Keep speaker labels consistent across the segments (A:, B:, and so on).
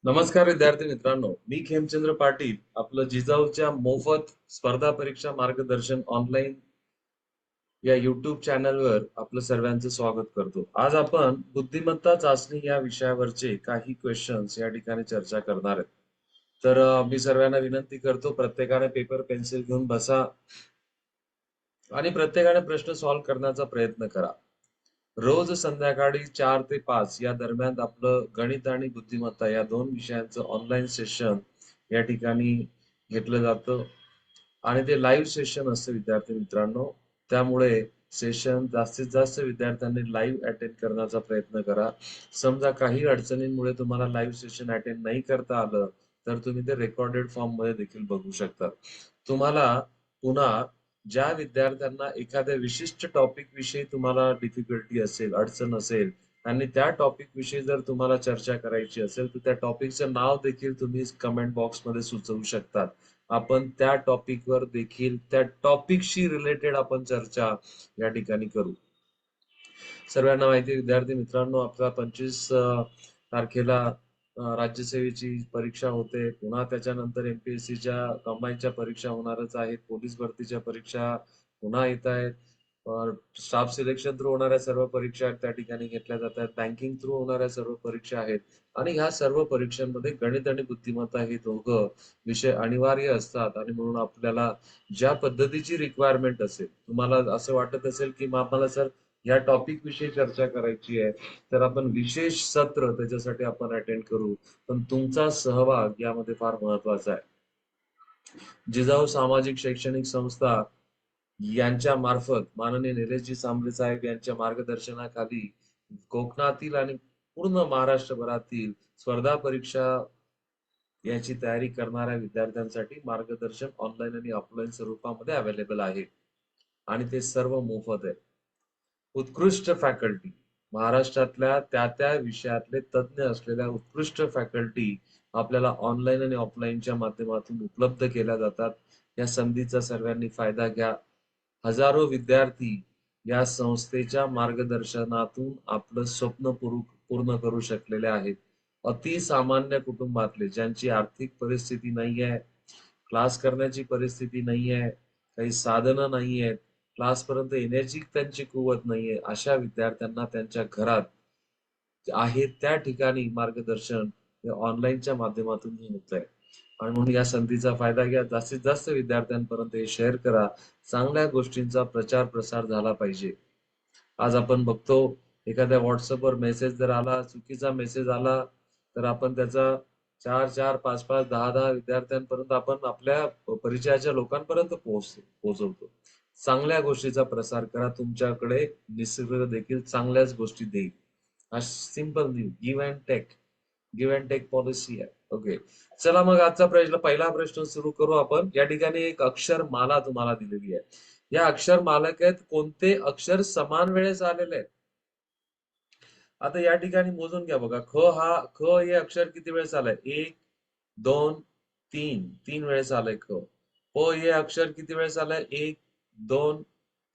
A: नमस्कार विद्यार्थी मित्रांनो, मी खेमचंद्र पाटील आपलं जिजाऊच्या मोफत स्पर्धा परीक्षा मार्गदर्शन ऑनलाईन या युट्यूब चॅनलवर आपलं सर्वांचं स्वागत करतो. आज आपण बुद्धिमत्ता चाचणी या विषयावरचे काही क्वेश्चन्स या ठिकाणी चर्चा करणार आहेत. तर मी सर्वांना विनंती करतो, प्रत्येकाने पेपर पेन्सिल घेऊन बसा आणि प्रत्येकाने प्रश्न सॉल्व्ह करण्याचा प्रयत्न करा. रोज संध्याकाळी 4 ते 5 या दरम्यान आपलं गणित आणि बुद्धिमत्ता या दोन विषयांचं ऑनलाईन सेशन या ठिकाणी घेतलं जातं आणि ते लाईव्ह सेशन असतं विद्यार्थी मित्रांनो. त्यामुळे सेशन जास्तीत जास्त विद्यार्थ्यांनी लाईव्ह अटेंड करण्याचा प्रयत्न करा. समजा काही अडचणींमुळे तुम्हाला लाईव्ह सेशन अटेंड नाही करता आलं, तर तुम्ही ते रेकॉर्डेड फॉर्म मध्ये देखील बघू शकता. तुम्हाला पुन्हा ज्या विद्यार्थ्यांना एखाद्या विशिष्ट टॉपिक विषयी तुम्हाला डिफिकल्टी असेल, अडचण असेल आणि त्या टॉपिक विषयी जर तुम्हाला चर्चा करायची असेल, तर त्या टॉपिकचं नाव देखील तुम्ही कमेंट बॉक्समध्ये सुचवू शकतात. आपण त्या टॉपिकवर देखील त्या टॉपिकशी रिलेटेड आपण चर्चा या ठिकाणी करू. सर्वांना माहिती आहे विद्यार्थी मित्रांनो, आपला 25 तारखेला राज्यसेवेची परीक्षा होते. पुन्हा त्याच्यानंतर एमपीएससीच्या कंबाईनच्या परीक्षा होणारच आहेत. पोलीस भरतीच्या परीक्षा पुन्हा येत आहेत. स्टाफ सिलेक्शन थ्रू होणाऱ्या सर्व परीक्षा त्या ठिकाणी घेतल्या जातात. बँकिंग थ्रू होणाऱ्या सर्व परीक्षा आहेत आणि ह्या सर्व परीक्षांमध्ये गणित आणि बुद्धिमत्ता हे दोघं विषय अनिवार्य असतात आणि म्हणून आपल्याला ज्या पद्धतीची रिक्वायरमेंट असेल, तुम्हाला असं वाटत असेल की आम्हाला सर या टॉपिक विषयी चर्चा करायची आहे, तर आपण विशेष सत्र त्याच्यासाठी आपण अटेंड करू. पण तुमचा सहभाग यामध्ये फार महत्वाचा आहे. जिजाऊ सामाजिक शैक्षणिक संस्था यांच्या मार्फत माननीय निलेशजी सांबरे साहेब यांच्या मार्गदर्शनाखाली कोकणातील आणि पूर्ण महाराष्ट्रभरातील स्पर्धा परीक्षा याची तयारी करणाऱ्या विद्यार्थ्यांसाठी मार्गदर्शन ऑनलाईन आणि ऑफलाईन स्वरूपामध्ये अवेलेबल आहे आणि ते सर्व मोफत आहे. उत्कृष्ट फॅकल्टी, महाराष्ट्रातल्या त्या त्या विषयातले तज्ज्ञ असलेल्या उत्कृष्ट फॅकल्टी आपल्याला ऑनलाईन आणि ऑफलाईनच्या माध्यमातून उपलब्ध केल्या जातात. या संधीचा सर्वांनी फायदा घ्या. हजारो विद्यार्थी या संस्थेच्या मार्गदर्शनातून आपलं स्वप्न पूर्ण करू शकलेले आहेत. अतिसामान्य कुटुंबातले ज्यांची आर्थिक परिस्थिती नाही आहे, क्लास करण्याची परिस्थिती नाही आहे, काही साधनं नाही आहेत, क्लास पर्यंत येण्याची त्यांची कुवत नाहीये, अशा विद्यार्थ्यांना त्यांच्या घरात आहे त्या ठिकाणी मार्गदर्शन ऑनलाईनच्या माध्यमातून होत आहे. आणि म्हणून या संधीचा फायदा घ्या. जास्तीत जास्त विद्यार्थ्यांपर्यंत हे शेअर करा. चांगल्या गोष्टींचा प्रचार प्रसार झाला पाहिजे. आज आपण बघतो, एखाद्या व्हॉट्सअपवर मेसेज जर आला, चुकीचा मेसेज आला, तर आपण त्याचा 4-4, 5-5, 10-10 विद्यार्थ्यांपर्यंत आपण आपल्या परिचयाच्या लोकांपर्यंत पोहोचवतो. चांगल्या गोष्टीचा प्रसार करा. तुमच्याकडे निसर्ग देखील चांगल्याच गोष्टी देईल. हा simple give and take, give and take policy आहे. ओके, चला मग आजचा पहिला प्रश्न सुरू करू आपण. या ठिकाणी एक अक्षर माला तुम्हाला दिलेली आहे. या अक्षर मालिकेत कोणते अक्षर समान वेळेस आलेले आहेत? आता या ठिकाणी मोजून घ्या बघा. ख हे अक्षर किती वेळेस आलंय? 1, 2, 3, 3 वेळेस आलंय ख. प हे अक्षर किती वेळेस आलंय? 1, 2,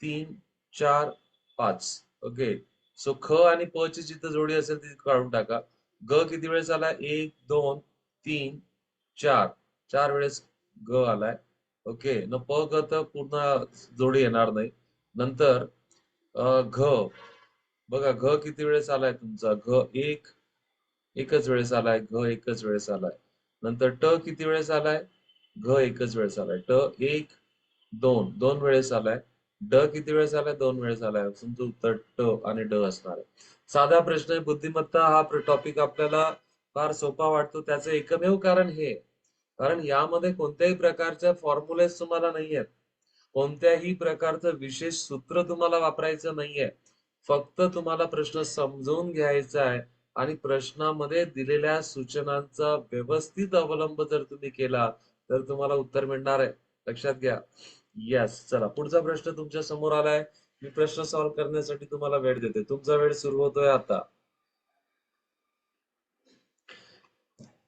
A: 3, 4, 5. ओके, सो ख आणि प ची जिथं जोडी असेल ती काढून टाका. ग किती वेळेस आलाय? 1, 2, 3, 4. 4 वेळेस ग आलाय. ओके, न प ग तर पूर्ण जोडी येणार नाही. नंतर घ बघा, घ किती वेळेस आलाय तुमचा? घ एकच वेळेस आलाय. घ एकच वेळेस आलाय. नंतर ट किती वेळेस आलाय? घ एकच वेळेस आलाय. ट 1, 2, 2 वेळेस आलाय. ड किती वेळेस आलाय? 2 वेळेस आलाय. तुमचं उत्तर ट आणि ड असणार आहे. साधा प्रश्न आहे. बुद्धिमत्ता हा टॉपिक आपल्याला फार सोपा वाटतो. त्याचं एकमेव कारण हे, कारण यामध्ये कोणत्याही प्रकारच्या फॉर्म्युलेस तुम्हाला नाहीयेत. कोणत्याही प्रकारचं विशेष सूत्र तुम्हाला वापरायचं नाहीये. फक्त तुम्हाला प्रश्न समजून घ्यायचा आहे आणि प्रश्नामध्ये दिलेल्या सूचनांचा व्यवस्थित अवलंब जर तुम्ही केला, तर तुम्हाला उत्तर मिळणार आहे. लक्षात घ्या. येस, चला पुढचा प्रश्न तुमच्या समोर आलाय. मी प्रश्न सॉल्व्ह करण्यासाठी तुम्हाला वेळ देते. तुमचा वेळ सुरू होतोय आता.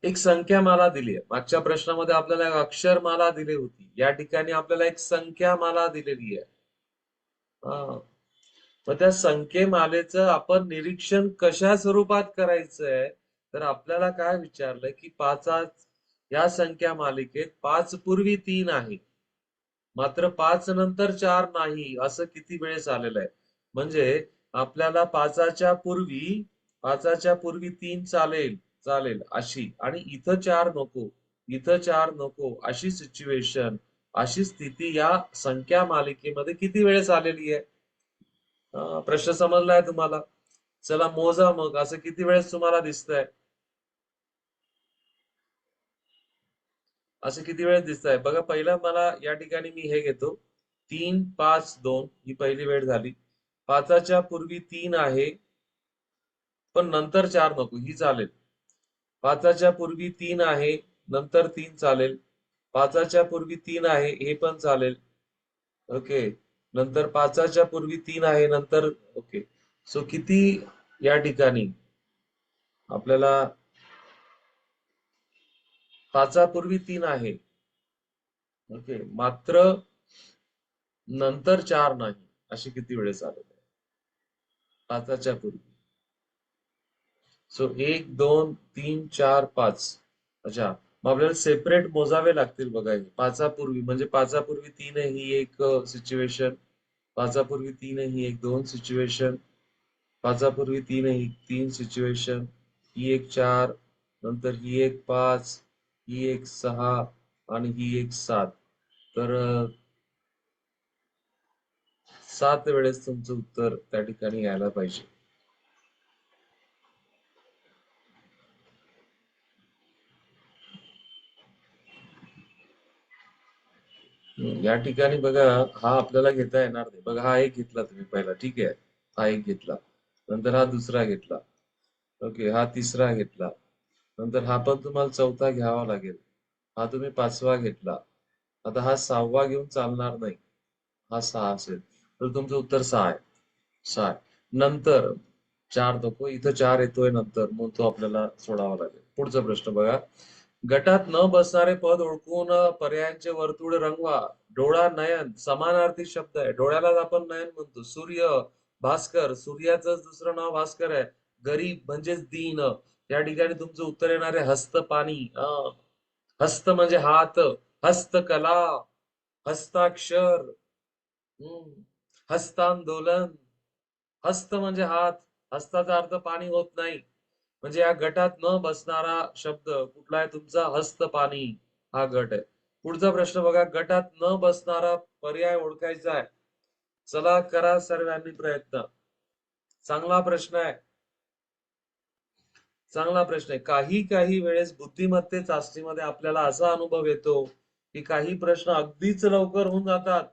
A: एक संख्यामाला दिली आहे. मागच्या प्रश्नामध्ये आपल्याला एक अक्षरमाला दिली होती. या ठिकाणी आपल्याला एक संख्यामाला दिलेली आहे. मग त्या संख्येमालेचं आपण निरीक्षण कशा स्वरूपात करायचंय, तर आपल्याला काय विचारलंय की या संख्या मालिकेत 5 पूर्वी 3 आहे, मात्र 5 नंतर 4 नाही, असं किती वेळेस आलेलं आहे. म्हणजे आपल्याला पाचाच्या पूर्वी 3 चालेल चालेल अशी, आणि इथं 4 नको, इथं 4 नको, अशी सिच्युएशन, अशी स्थिती या संख्या मालिकेमध्ये किती वेळेस आलेली आहे. प्रश्न समजलाय तुम्हाला? चला मोजा मग, असं किती वेळेस तुम्हाला दिसतंय, असं किती वेळेस दिसतंय बघा. पहिला मला या ठिकाणी मी हे घेतो, 3 5 2 ही पहिली वेळ झाली. पाचाच्या पूर्वी 3 आहे, पण नंतर 4 नको, ही चालेल. पाचाच्या पूर्वी 3 आहे, नंतर 3 चालेल. पाचाच्या पूर्वी 3 आहे, हे पण चालेल. ओके. नंतर पाचाच्या पूर्वी 3 आहे, नंतर ओके. सो किती या ठिकाणी आपल्याला पाचापूर्वी 3 आहे, ओके, मात्र नंतर 4 नाही, अशी किती वेळेस आलेलं आहे पाचाच्या पूर्वी. सो 1 2 3 4 5. अच्छा, मग आपल्याला सेपरेट मोजावे लागतील बघा. हे पाचापूर्वी म्हणजे पाचापूर्वी 3 ही एक सिच्युएशन, पाचापूर्वी 3 ही एक 2 सिच्युएशन, पाचापूर्वी 3 ही 3 सिच्युएशन, ही एक 4, नंतर ही एक 5, ही एक 6 आणि ही एक 7. तर 7 वेळेस तुमचं उत्तर त्या ठिकाणी यायला पाहिजे. या ठिकाणी बघा, हा आपल्याला घेता येणार नाही बघा. हा एक घेतला तुम्ही पहिला, ठीक आहे, हा एक घेतला, नंतर हा दुसरा घेतला, ओके, हा तिसरा घेतला, नंतर हा पण तुम्हाला चौथा घ्यावा लागेल, हा तुम्ही पाचवा घेतला, आता हा सहावा घेऊन चालणार नाही, हा 6 असेल, तर तुमचं उत्तर 6 आहे. 6 आहे. नंतर 4 नको, इथं 4 येतोय नंतर, मग तो आपल्याला सोडावा लागेल. पुढचा प्रश्न बघा, गटात न बसणारे पद ओळखून पर्यायांचे वर्तुळ रंगवा. डोळा, नयन समानार्थी शब्द आहे. डोळ्याला आपण नयन म्हणतो. सूर्य, भास्कर, सूर्याचं दुसरं नाव भास्कर आहे. गरीब म्हणजेच दीन. या ठिकाणी तुमचं उत्तर येणार आहे हस्त, पाणी. हस्त म्हणजे हात, हस्तकला, हस्ताक्षर, हम्म, हस्तांदोलन. हस्त म्हणजे हात, हस्ताचा अर्थ पाणी होत नाही. म्हणजे या गटात न बसणारा शब्द कुठला आहे तुमचा? हस्त, पाणी हा गट आहे. पुढचा प्रश्न बघा, गटात न बसणारा पर्याय ओळखायचा आहे. चला करा सर्वांनी प्रयत्न. चांगला प्रश्न आहे, चांगला प्रश्न आहे. काही काही वेळेस बुद्धिमत्ते चाचणीमध्ये आपल्याला असा अनुभव येतो की काही प्रश्न अगदीच लवकर होऊन जातात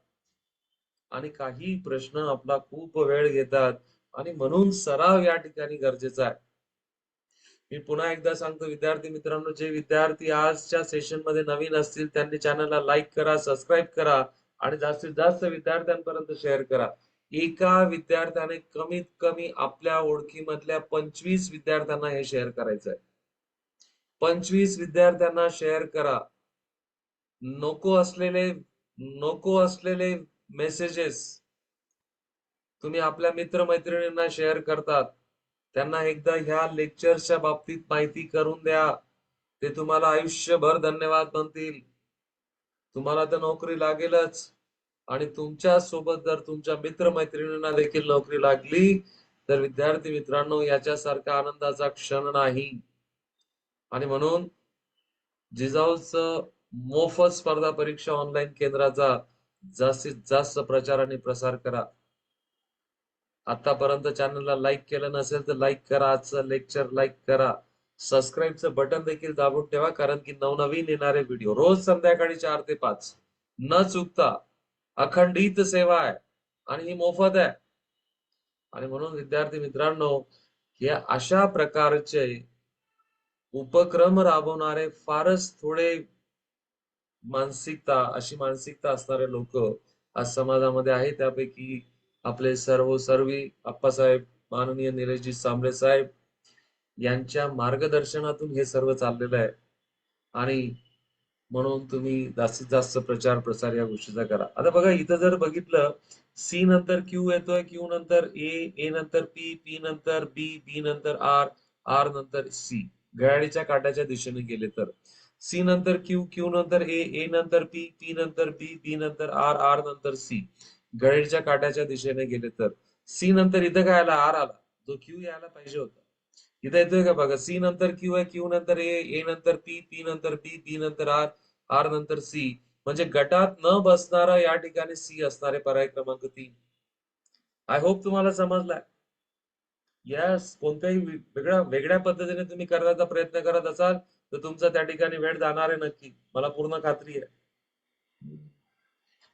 A: आणि काही प्रश्न आपला खूप वेळ घेतात, आणि म्हणून सराव या ठिकाणी गरजेचा आहे. मी पुन्हा एकदा सांगतो विद्यार्थी मित्रांनो, जे विद्यार्थी आजच्या सेशन मध्ये नवीन असतील त्यांनी चॅनलला लाईक करा, सबस्क्राईब करा आणि जास्तीत जास्त विद्यार्थ्यांपर्यंत शेअर करा. एका विद्यार्थ्याने कमीत कमी आपल्या ओळखीमधल्या 25 विद्यार्थ्यांना हे शेअर करायचं आहे. 25 विद्यार्थ्यांना शेअर करा. नको असलेले नको असलेले मेसेजेस तुम्ही आपल्या मित्रमैत्रिणींना शेअर करतात, त्यांना एकदा ह्या लेक्चरच्या बाबतीत माहिती करून द्या. ते तुम्हाला आयुष्यभर धन्यवाद म्हणतील. तुम्हाला तर नोकरी लागेलच, आणि तुमच्या सोबत जर तुमच्या मित्रमैत्रिणींना देखील नोकरी लागली तर विद्यार्थी मित्रांनो, याच्यासारखा आनंदाचा क्षण नाही. आणि म्हणून जिजाऊचं मोफत स्पर्धा परीक्षा ऑनलाईन केंद्राचा जास्तीत जास्त प्रचार आणि प्रसार करा. आतापर्यंत चॅनलला लाईक केलं नसेल तर लाईक करा, आजचं लेक्चर लाईक करा, सबस्क्राईबचं बटन देखील दाबून ठेवा, कारण की नवनवीन येणारे व्हिडिओ रोज संध्याकाळी 4 ते 5 न चुकता अखंडित सेवा आहे आणि ही मोफत आहे. आणि म्हणून विद्यार्थी मित्रांनो, या अशा प्रकारचे उपक्रम राबवणारे फारच थोडे अशी मानसिकता असणारे लोक आज समाजामध्ये आहे. त्यापैकी आपले सर्वी आप्पासाहेब, माननीय निलेशजी सांबळे साहेब यांच्या मार्गदर्शनातून हे सर्व चाललेलं आहे. आणि म्हणून तुम्ही जास्तीत जास्त प्रचार प्रसार या गोष्टीचा करा. आता बघा, इथं जर बघितलं, सी नंतर क्यू येतोय, क्यू नंतर ए, ए नंतर पी, पी नंतर बी, बी नंतर आर, आर नंतर सी. घड्याळीच्या काट्याच्या दिशेने गेले तर. सी नंतर क्यू, क्यू नंतर ए, ए नंतर पी, पी नंतर बी, बी नंतर आर, आर नंतर सी. घड्याळीच्या काट्याच्या दिशेने गेले तर. सी नंतर इथं काय आला? आर आला, जो क्यू यायला पाहिजे होता. इथं येतोय का बघा? सी नंतर क्यू आहे, क्यू नंतर ए, ए नंतर पी, पी नंतर बी, बी नंतर आर, आर नंतर सी. म्हणजे गटात न बसणारा या ठिकाणी सी असणारे पर्याय क्रमांक 3. आय होप तुम्हाला समजलाय. यस, कोणत्याही वेगळ्या वेगळ्या पद्धतीने तुम्ही करण्याचा प्रयत्न करत असाल तर तुमचा त्या ठिकाणी वेळ जाणार आहे नक्की, मला पूर्ण खात्री आहे.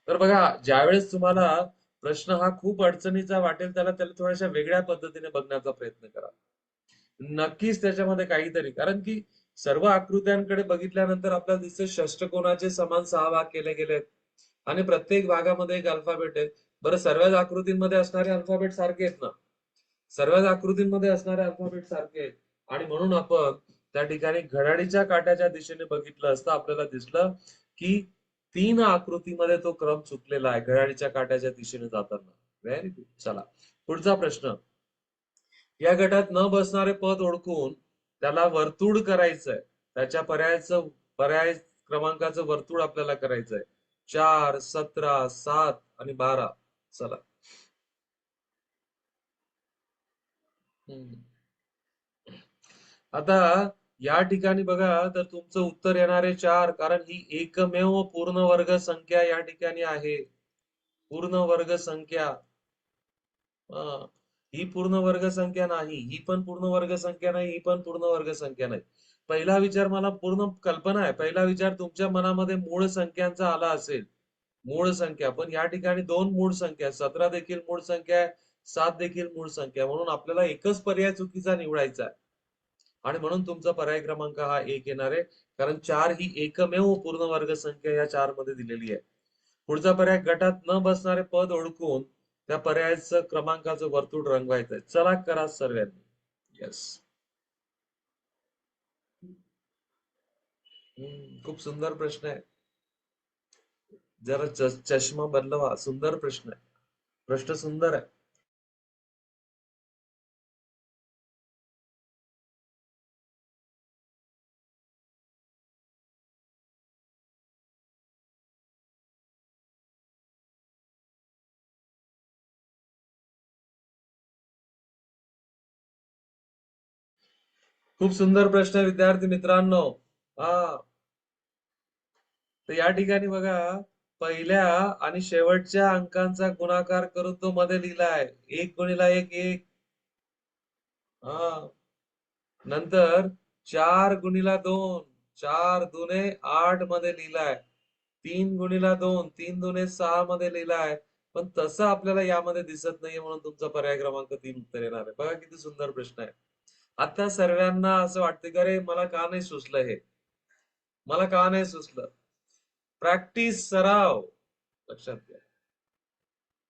A: तर बघा, ज्यावेळेस तुम्हाला प्रश्न हा खूप अडचणीचा वाटेल त्याला त्याला थोड्याशा वेगळ्या पद्धतीने बघण्याचा प्रयत्न करा. नक्कीच त्याच्यामध्ये काहीतरी, कारण की सर्व आकृत्यांकडे बघितल्यानंतर आपल्याला दिसते षष्टकोनाचे समान 6 भाग केले गेलेत आणि प्रत्येक भागामध्ये एक अल्फाबेट आहे. बरं, सर्वच आकृतींमध्ये असणारे अल्फाबेट सारखे आहेत ना? सर्वच आकृतींमध्ये असणारे अल्फाबेट सारखे आहेत आणि म्हणून आपण त्या ठिकाणी घड्याळीच्या काट्याच्या दिशेने बघितलं असता आपल्याला दिसलं की 3 आकृतीमध्ये तो क्रम चुकलेला आहे घड्याळीच्या काट्याच्या दिशेने जाताना. Very good. चला, पुढचा प्रश्न. या गटात न बसणारे पद ओळखून त्याला वर्तुळ करायचंय. त्याच्या पर्याय क्रमांकाचं वर्तुळ आपल्याला करायचंय. 4, 17, 7 आणि 12. चला. हम्म. आता या ठिकाणी बघा, तर तुमचं उत्तर येणार आहे 4, कारण ही एकमेव पूर्ण वर्ग संख्या या ठिकाणी आहे. पूर्ण वर्ग संख्या. ही पूर्ण वर्ग संख्या नाही, ही पण पूर्ण वर्ग संख्या नाही, ही पण पूर्ण वर्ग संख्या नाही. पहिला विचार, मला पूर्ण कल्पना आहे, पहिला विचार तुमच्या मनामध्ये मूळ संख्यांचा आला असेल. मूळ संख्या, पण या ठिकाणी 2 मूळ संख्या, 17 देखील मूळ संख्या आहे, 7 देखील मूळ संख्या, म्हणून आपल्याला एकच पर्याय चुकीचा निवडायचा आहे. आणि म्हणून तुमचा पर्याय क्रमांक हा 1 येणार आहे, कारण 4 ही एकमेव पूर्ण वर्ग संख्या या 4 मध्ये दिलेली आहे. पुढचा पर्याय, गटात न बसणारे पद ओळखून त्या पर्यायाचं क्रमांकाचं वर्तुळ रंगवायचंय. चला, करा सर्वांनी. येस. खूप सुंदर प्रश्न आहे. जरा चष्मा बदलवा. सुंदर प्रश्न आहे. प्रश्न सुंदर आहे. खूप सुंदर प्रश्न आहे विद्यार्थी मित्रांनो. हा, तर या ठिकाणी बघा, पहिल्या आणि शेवटच्या अंकांचा गुणाकार करून तो मध्ये लिहिलाय. 1 गुणिला 1, 1. हा, नंतर 4 गुणिला 2, 4 दुने 8 मध्ये लिहिलाय. 3 गुणिला 2, 3 दुने 6 मध्ये लिहिलाय. पण तसं आपल्याला यामध्ये दिसत नाहीये, म्हणून तुमचा पर्याय क्रमांक 3 उत्तर येणार आहे. बघा किती सुंदर प्रश्न आहे. आता सर्वांना असं वाटतं की अरे, मला का नाही सुचलं हे, मला का नाही सुचलं. प्रॅक्टिस, सराव. लक्षात घ्या,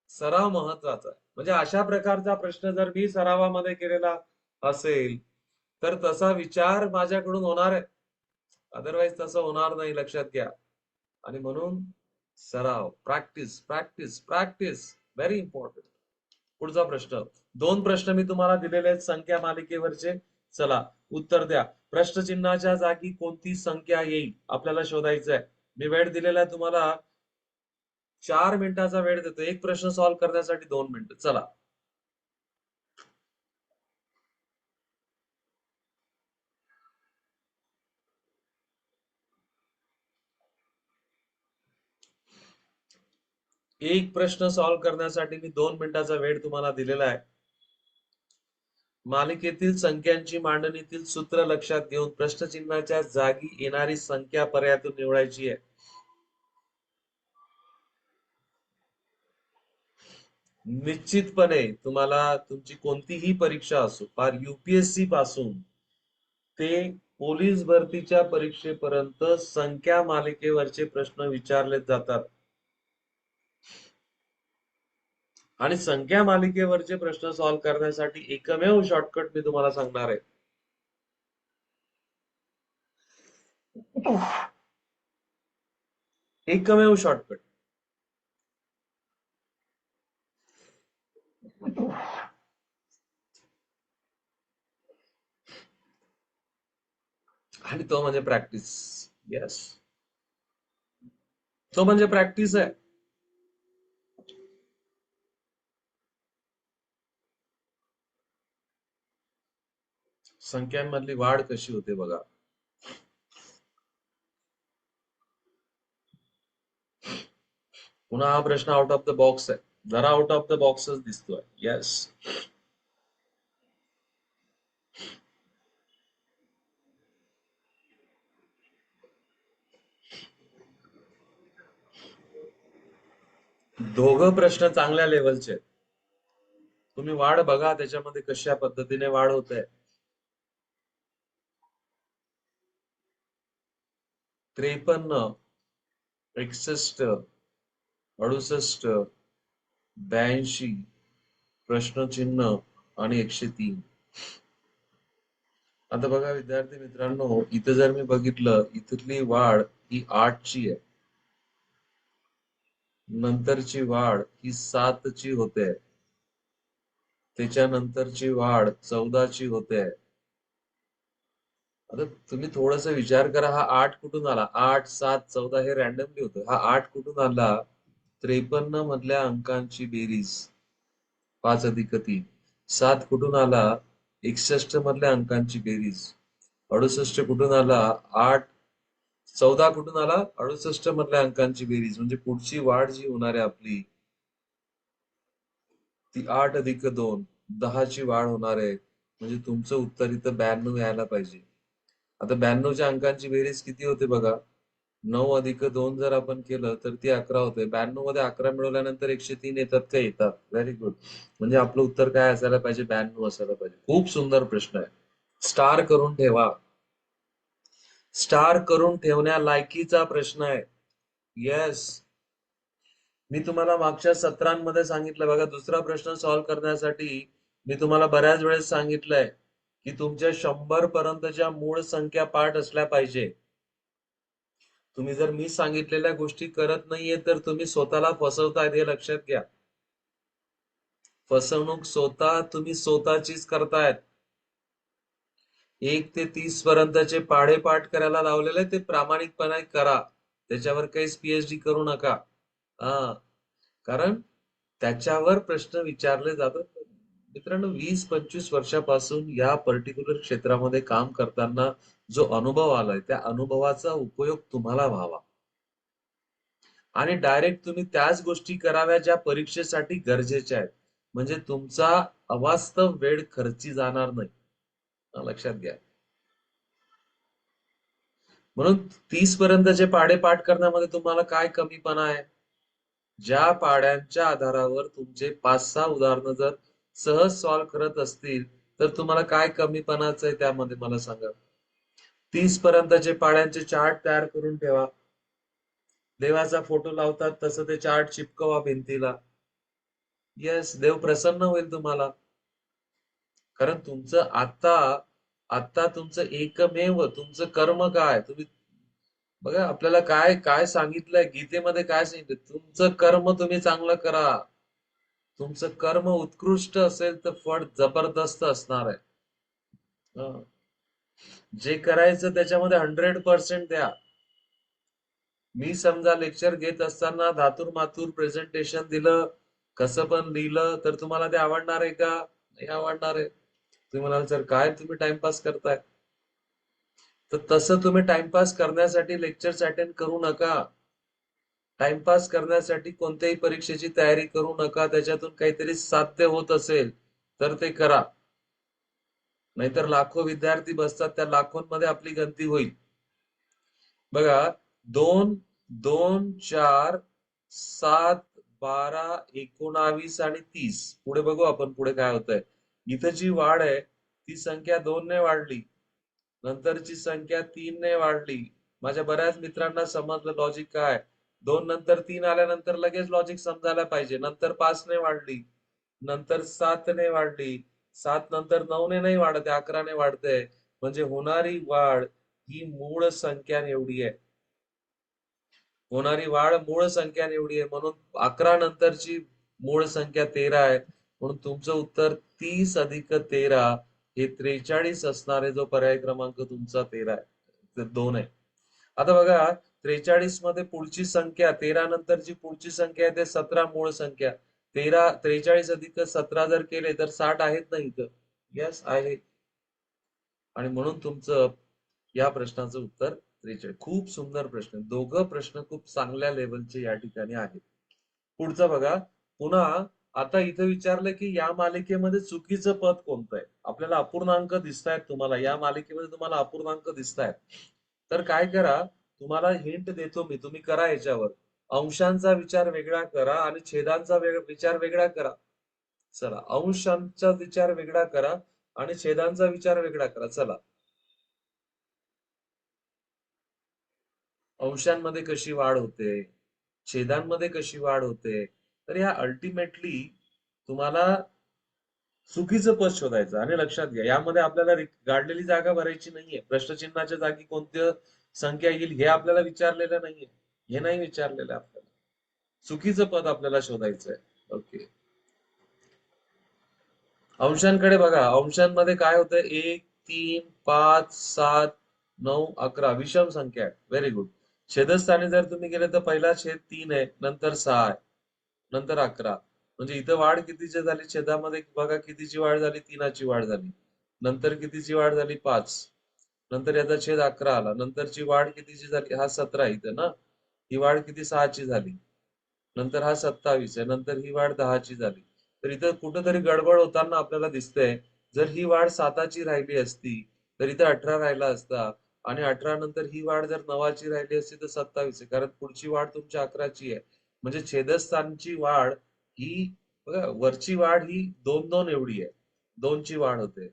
A: सराव महत्वाचा आहे. म्हणजे अशा प्रकारचा प्रश्न जर मी सरावामध्ये केलेला असेल तर तसा विचार माझ्याकडून होणार आहे, अदरवाईज तसं होणार नाही. लक्षात घ्या. आणि म्हणून सराव, practice, practice, practice, very important. पुढचा प्रश्न. 2 प्रश्न मी तुम्हाला दिलेले आहेत संख्या मालिकेवरचे. चला, उत्तर द्या. प्रश्नचिन्हाच्या जागी कोणती संख्या येईल आपल्याला शोधायचं आहे. मी वेळ दिलेला आहे तुम्हाला, 4 मिनिटाचा वेळ देतो. एक प्रश्न सॉल्व्ह करण्यासाठी 2 मिनिटं. चला. एक प्रश्न सॉल्व्ह करण्यासाठी मी 2 मिनिटाचा वेळ तुम्हाला दिलेला आहे. मालिकेतील संख्यांची मांडणीतील सूत्र लक्षात घेऊन प्रश्नचिन्हाच्या जागी येणारी संख्या पर्यायातून निवडायची आहे. निश्चितपणे तुम्हाला तुमची कोणतीही परीक्षा असो, फार UPSC पासून ते पोलीस भरतीच्या परीक्षेपर्यंत संख्या मालिकेवरचे प्रश्न विचारले जातात. आणि संख्या मालिकेवरचे प्रश्न सॉल्व्ह करण्यासाठी एकमेव शॉर्टकट मी तुम्हाला सांगणार आहे. एकमेव शॉर्टकट. आणि तो म्हणजे प्रॅक्टिस. येस, तो म्हणजे प्रॅक्टिस आहे. संख्यांमधली वाढ कशी होते बघा. पुन्हा हा प्रश्न आउट ऑफ द बॉक्स आहे, जरा आउट ऑफ द बॉक्सच दिसतोय. येस. दोघं प्रश्न चांगल्या लेवलचे आहेत. तुम्ही वाढ बघा त्याच्यामध्ये कशा पद्धतीने वाढ होते. 53, 61, 68, 82, प्रश्नचिन्ह आणि 103. आता बघा विद्यार्थी मित्रांनो, इथं जर मी बघितलं, इथली वाढ ही 8 ची आहे, नंतरची वाढ ही 7 ची होते, त्याच्यानंतरची वाढ 14 ची होते. आता तुम्ही थोडस विचार करा, हा 8 कुठून आला? 8, 7, 14 हे रॅन्डमली होतं. हा 8 कुठून आला? 53 मधल्या अंकांची बेरीज 5+3. 7 कुठून आला? 61 मधल्या अंकांची बेरीज. 68 कुठून आला? 8. 14 कुठून आला? 68 मधल्या अंकांची बेरीज. म्हणजे पुढची वाढ जी होणार आहे आपली, ती 8+2 10 ची वाढ होणार आहे. म्हणजे तुमचं उत्तर इथं 92 यायला पाहिजे. आता 92च्या अंकांची बेरीज किती होते बघा. 9+2 जर आपण केलं तर ती 11 होते. 92 मध्ये 11 मिळवल्यानंतर 103 येतात का? येतात. Very good. म्हणजे आपलं उत्तर काय असायला पाहिजे? 92 असायला पाहिजे. खूप सुंदर प्रश्न आहे. स्टार करून ठेवा. स्टार करून ठेवण्या लायकीचा प्रश्न आहे. येस. मी तुम्हाला मागच्या सत्रांमध्ये सांगितलं बघा, दुसरा प्रश्न सॉल्व्ह करण्यासाठी मी तुम्हाला बऱ्याच वेळेस सांगितलंय की तुमच्या 100 पर्यंतच्या मूळ संख्या पाठ असल्या पाहिजे. तुम्ही जर मी सांगितलेल्या गोष्टी करत नाहीये तर तुम्ही स्वतःला फसवतायत, हे लक्षात घ्या. फसवणूक स्वतः तुम्ही स्वतःचीच करतायत. 1 ते 30 पर्यंतचे पाढे-पाठ करायला लावलेले ते प्रामाणिकपणे करा. त्याच्यावर काहीच पीएचडी करू नका. हा, कारण त्याच्यावर प्रश्न विचारले जातात. मित्रांनो, 20-25 वर्षापासून या पर्टिक्युलर क्षेत्रामध्ये काम करताना जो अनुभव आलाय, त्या अनुभवाचा उपयोग तुम्हाला व्हावा आणि डायरेक्ट तुम्ही त्याच गोष्टी कराव्या ज्या परीक्षेसाठी गरजेच्या आहेत. म्हणजे तुमचा अवास्तव वेळ खर्ची जाणार नाही. लक्षात घ्या. म्हणून 30 पर्यंतचे पाढे पाठ करण्यामध्ये तुम्हाला काय कमीपणा आहे? ज्या पाड्यांच्या आधारावर तुमचे 5-6 उदाहरणं जर सहज सॉल्व्ह करत असतील तर तुम्हाला काय कमीपणाचं आहे त्यामध्ये मला सांगा. 30 पर्यंतचे पाड्यांचे चार्ट तयार करून ठेवा. देवाचा फोटो लावतात तसं ते चार्ट चिपकवा भिंतीला. येस, देव प्रसन्न होईल तुम्हाला. कारण तुमचं आता आता तुमचं एकमेव तुमचं कर्म काय? तुम्ही बघा, आपल्याला काय काय सांगितलंय गीतेमध्ये, काय सांगितलं? तुमचं कर्म तुम्ही चांगलं करा. तुमचं कर्म उत्कृष्ट असेल तर फळ जबरदस्त असणार आहे. हं. जे करायचं त्याच्यामध्ये 100% द्या. मी समजा लेक्चर घेत असताना धातूर मातूर प्रेझेंटेशन दिलं, कसं पण लिहिलं, तर तुम्हाला ते आवडणार आहे का? नाही आवडणार आहे. तुम्ही म्हणाल सर काय तुम्ही टाइमपास करताय. तर तसं तुम्ही टाइमपास करण्यासाठी लेक्चर्स अटेंड करू नका. टाइमपास करण्यासाठी कोणत्याही परीक्षेची तयारी करू नका. त्याच्यातून काहीतरी साध्य होत असेल तर ते करा. नाहीतर लाखो विद्यार्थी बसतात, त्या लाखोंमध्ये आपली गणती होईल. बघा, 2, 2, 4, 7, 12, 19 आणि 30. पुढे बघू आपण पुढे काय होतंय. इथं जी वाढ आहे ती संख्या 2 ने वाढली, नंतरची संख्या 3 ने वाढली. माझ्या बऱ्याच मित्रांना समजलं लॉजिक काय. 2 नंतर 3 आल्यानंतर लगेच लॉजिक समजायला पाहिजे. नंतर 5 ने वाढली, नंतर 7 ने वाढली, 7 नंतर 9 ने नाही वाढत, 11 ने वाढते. म्हणजे होणारी वाढ ही मूळ संख्या एवढी आहे. होणारी वाढ मूळ संख्या एवढी आहे. म्हणून 11 नंतरची मूळ संख्या 13 आहे. म्हणून तुमचं उत्तर 30 अधिक 13 हे 43 असणार आहे. जो पर्याय क्रमांक तुमचा 13 आहे. 2 आहे. आता बघा 43 मध्ये पुढची संख्या 13 नंतर जी पुढची संख्या आहे ते 17 मूळ संख्या. 43 अधिक 17 जर केले तर 60 आहेत ना इथं? यस आहे. आणि म्हणून तुमचं या प्रश्नाचं उत्तर 43. खूप सुंदर प्रश्न. दोघं प्रश्न खूप चांगल्या लेवलचे या ठिकाणी आहेत. पुढचा बघा. पुन्हा आता इथं विचारलं की या मालिकेमध्ये चुकीचं पद कोणतं आहे? आपल्याला अपूर्णांक दिसतायत तुम्हाला. या मालिकेमध्ये तुम्हाला अपूर्णांक दिसतायत. तर काय करा, तुम्हाला हिंट देतो मी. तुम्ही करा याच्यावर. अंशांचा विचार वेगळा करा आणि छेदांचा विचार वेगळा करा. चला, अंशांचा विचार वेगळा करा आणि छेदांचा विचार वेगळा करा. चला. अंशांमध्ये कशी वाढ होते, छेदांमध्ये कशी वाढ होते, तर या अल्टिमेटली तुम्हाला चुकीचं पद शोधायचं. आणि लक्षात घ्या, यामध्ये आपल्याला गाडलेली जागा भरायची नाहीये. प्रश्नचिन्हाच्या जागी कोणती संख्या येईल हे आपल्याला विचारलेलं नाहीये. हे नाही विचारलेलं आपल्याला. चुकीचं पद आपल्याला शोधायचंय. ओके. अंशांकडे बघा. अंशांमध्ये काय होतं? 1, 3, 5, 7, 9, 11 विषम संख्या आहे. Very good. छेदस्थानी जर तुम्ही गेले तर पहिला छेद 3 आहे, नंतर 6 आहे, नंतर 11. म्हणजे इथं वाढ कितीची झाली? छेदामध्ये बघा कितीची वाढ झाली? 3ची वाढ झाली. नंतर कितीची वाढ झाली? 5. नंतर याचा छेद 11 आला. नंतरची वाढ कितीची झाली? हा 17 इथं ना. ही वाढ किती? 6ची झाली. नंतर हा 27 आहे. नंतर ही वाढ 10ची झाली. तर इथं कुठंतरी गडबड होताना आपल्याला दिसतंय. जर ही वाढ 7ची राहिली असती तर इथं 18 राहिला असता. आणि 18 नंतर ही वाढ जर 9ची राहिली असती तर 27 आहे. कारण पुढची वाढ तुमची 11ची आहे. म्हणजे छेदस्थानची वाढ ही बघा, वरची वाढ ही 2-2 एवढी आहे. 2ची वाढ होते.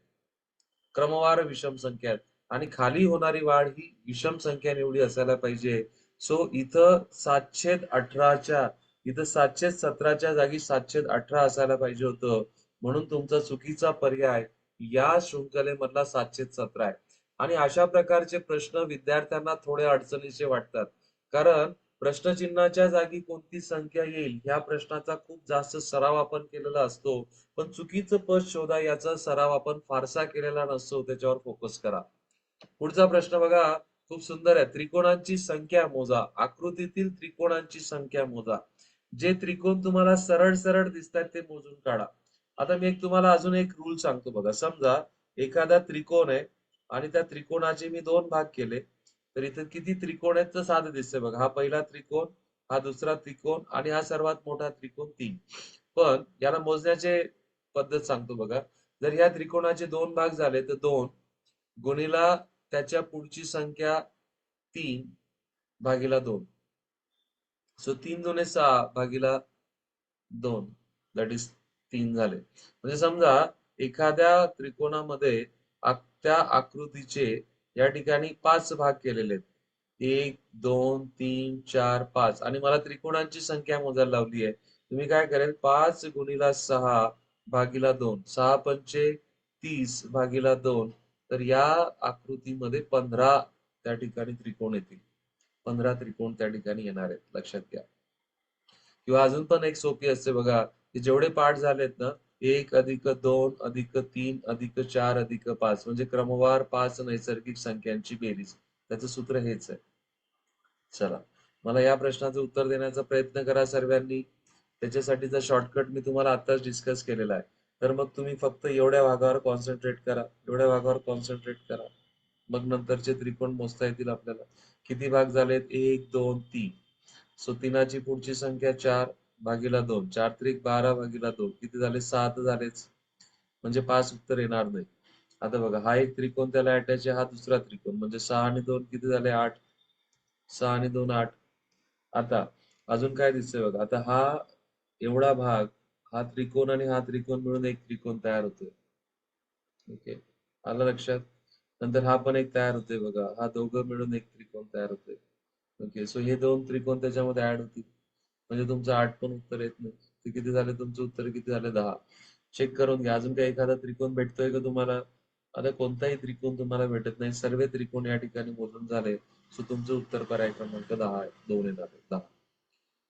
A: क्रमवार विषम संख्या आहेत. आणि खाली होणारी वाढ ही विषम संख्या एवढी असायला पाहिजे. सो इथं 718च्या इथं 717च्या जागी 718 असायला पाहिजे होतं. म्हणून तुमचा चुकीचा पर्याय या शृंखलेमधला 717 आहे. आणि अशा प्रकारचे प्रश्न विद्यार्थ्यांना थोडे अडचणीचे वाटतात. कारण प्रश्नचिन्हाच्या जागी कोणती संख्या येईल ह्या प्रश्नाचा खूप जास्त सराव आपण केलेला असतो. पण चुकीचं पद शोधा याचा सराव आपण फारसा केलेला नसतो. त्याच्यावर फोकस करा. पुढचा प्रश्न बघा. खूप सुंदर आहे. त्रिकोणांची संख्या मोजा. आकृतीतील त्रिकोणांची संख्या मोजा. जे त्रिकोण तुम्हाला सरळ सरळ दिसतात ते मोजून काढा. आता मी तुम्हाला अजून एक रूल सांगतो बघा. समजा एखादा त्रिकोण आहे आणि त्या त्रिकोणाचे मी 2 भाग केले. तर इथं किती त्रिकोण आहेत तर साधं दिसतंय बघा. हा पहिला त्रिकोण, हा दुसरा त्रिकोण आणि हा सर्वात मोठा त्रिकोण 3. पण याला मोजण्याचे पद्धत सांगतो बघा. जर या त्रिकोणाचे 2 भाग झाले तर 2 गुणिला त्याच्या पुढची संख्या 3 भागीला 2. सो 3 दुने 6 भागीला 2. दॅट इज 3 झाले. म्हणजे समजा एखाद्या त्रिकोणामध्ये त्या आकृतीचे या ठिकाणी 5 भाग केलेले आहेत. 1, 2, 3, 4, 5 आणि मला त्रिकोणांची संख्या मोजायला लावली आहे. तुम्ही काय करेल? 5 गुणिला 6 भागीला 2. 6 पंचे 30 भागीला 2. तर या आकृतीमध्ये 15 त्या ठिकाणी त्रिकोण येतील. 15 त्रिकोण त्या ठिकाणी येणार आहेत. लक्षात घ्या. किंवा अजून पण एक सोपी असते बघा. की जेवढे पाठ झालेत ना, 1 अधिक 2 अधिक 3 अधिक 4 अधिक 5 म्हणजे क्रमवार 5 नैसर्गिक संख्यांची बेरीज. त्याचं सूत्र हेच आहे. चला, मला या प्रश्नाचं उत्तर देण्याचा प्रयत्न करा सर्वांनी. त्याच्यासाठीचा शॉर्टकट मी तुम्हाला आताच डिस्कस केलेला आहे. तर मग तुम्ही फक्त एवढ्या भागावर कॉन्सन्ट्रेट करा. एवढ्या भागावर कॉन्सन्ट्रेट करा. मग नंतरचे त्रिकोण मोजता येतील आपल्याला. किती भाग झालेत? 1, 2, 3. सो 3ची पुढची संख्या 4 भागीला 2. 4 त्रिक 12 भागीला 2. किती झाले? 7 झालेच. म्हणजे 5 उत्तर येणार नाही. आता बघा, हा एक त्रिकोण त्याला अटॅच आहे. हा दुसरा त्रिकोण म्हणजे 6 आणि 2 किती झाले? 8. 6 आणि 2 8. आता अजून काय दिसतंय बघा. आता हा एवढा भाग, हा त्रिकोण आणि हा त्रिकोण मिळून एक त्रिकोण तयार होतोय. ओके, आलं लक्षात? नंतर हा पण एक तयार होतोय बघा. हा दोघं मिळून एक त्रिकोण तयार होतोय. ओके, सो हे 2 त्रिकोण त्याच्यामध्ये ऍड होतील. म्हणजे तुमचं 8 पण उत्तर येत नाही. ते किती झाले? तुमचं उत्तर किती झाले? 10. चेक करून घ्या. अजून काही एखादा त्रिकोण भेटतोय का तुम्हाला? आता कोणताही त्रिकोण तुम्हाला भेटत नाही. सर्व त्रिकोण या ठिकाणी मोजून झाले. सो तुमचं उत्तर पर्याय क्रमांक 10 आहे. 2 येणार आहे. 10.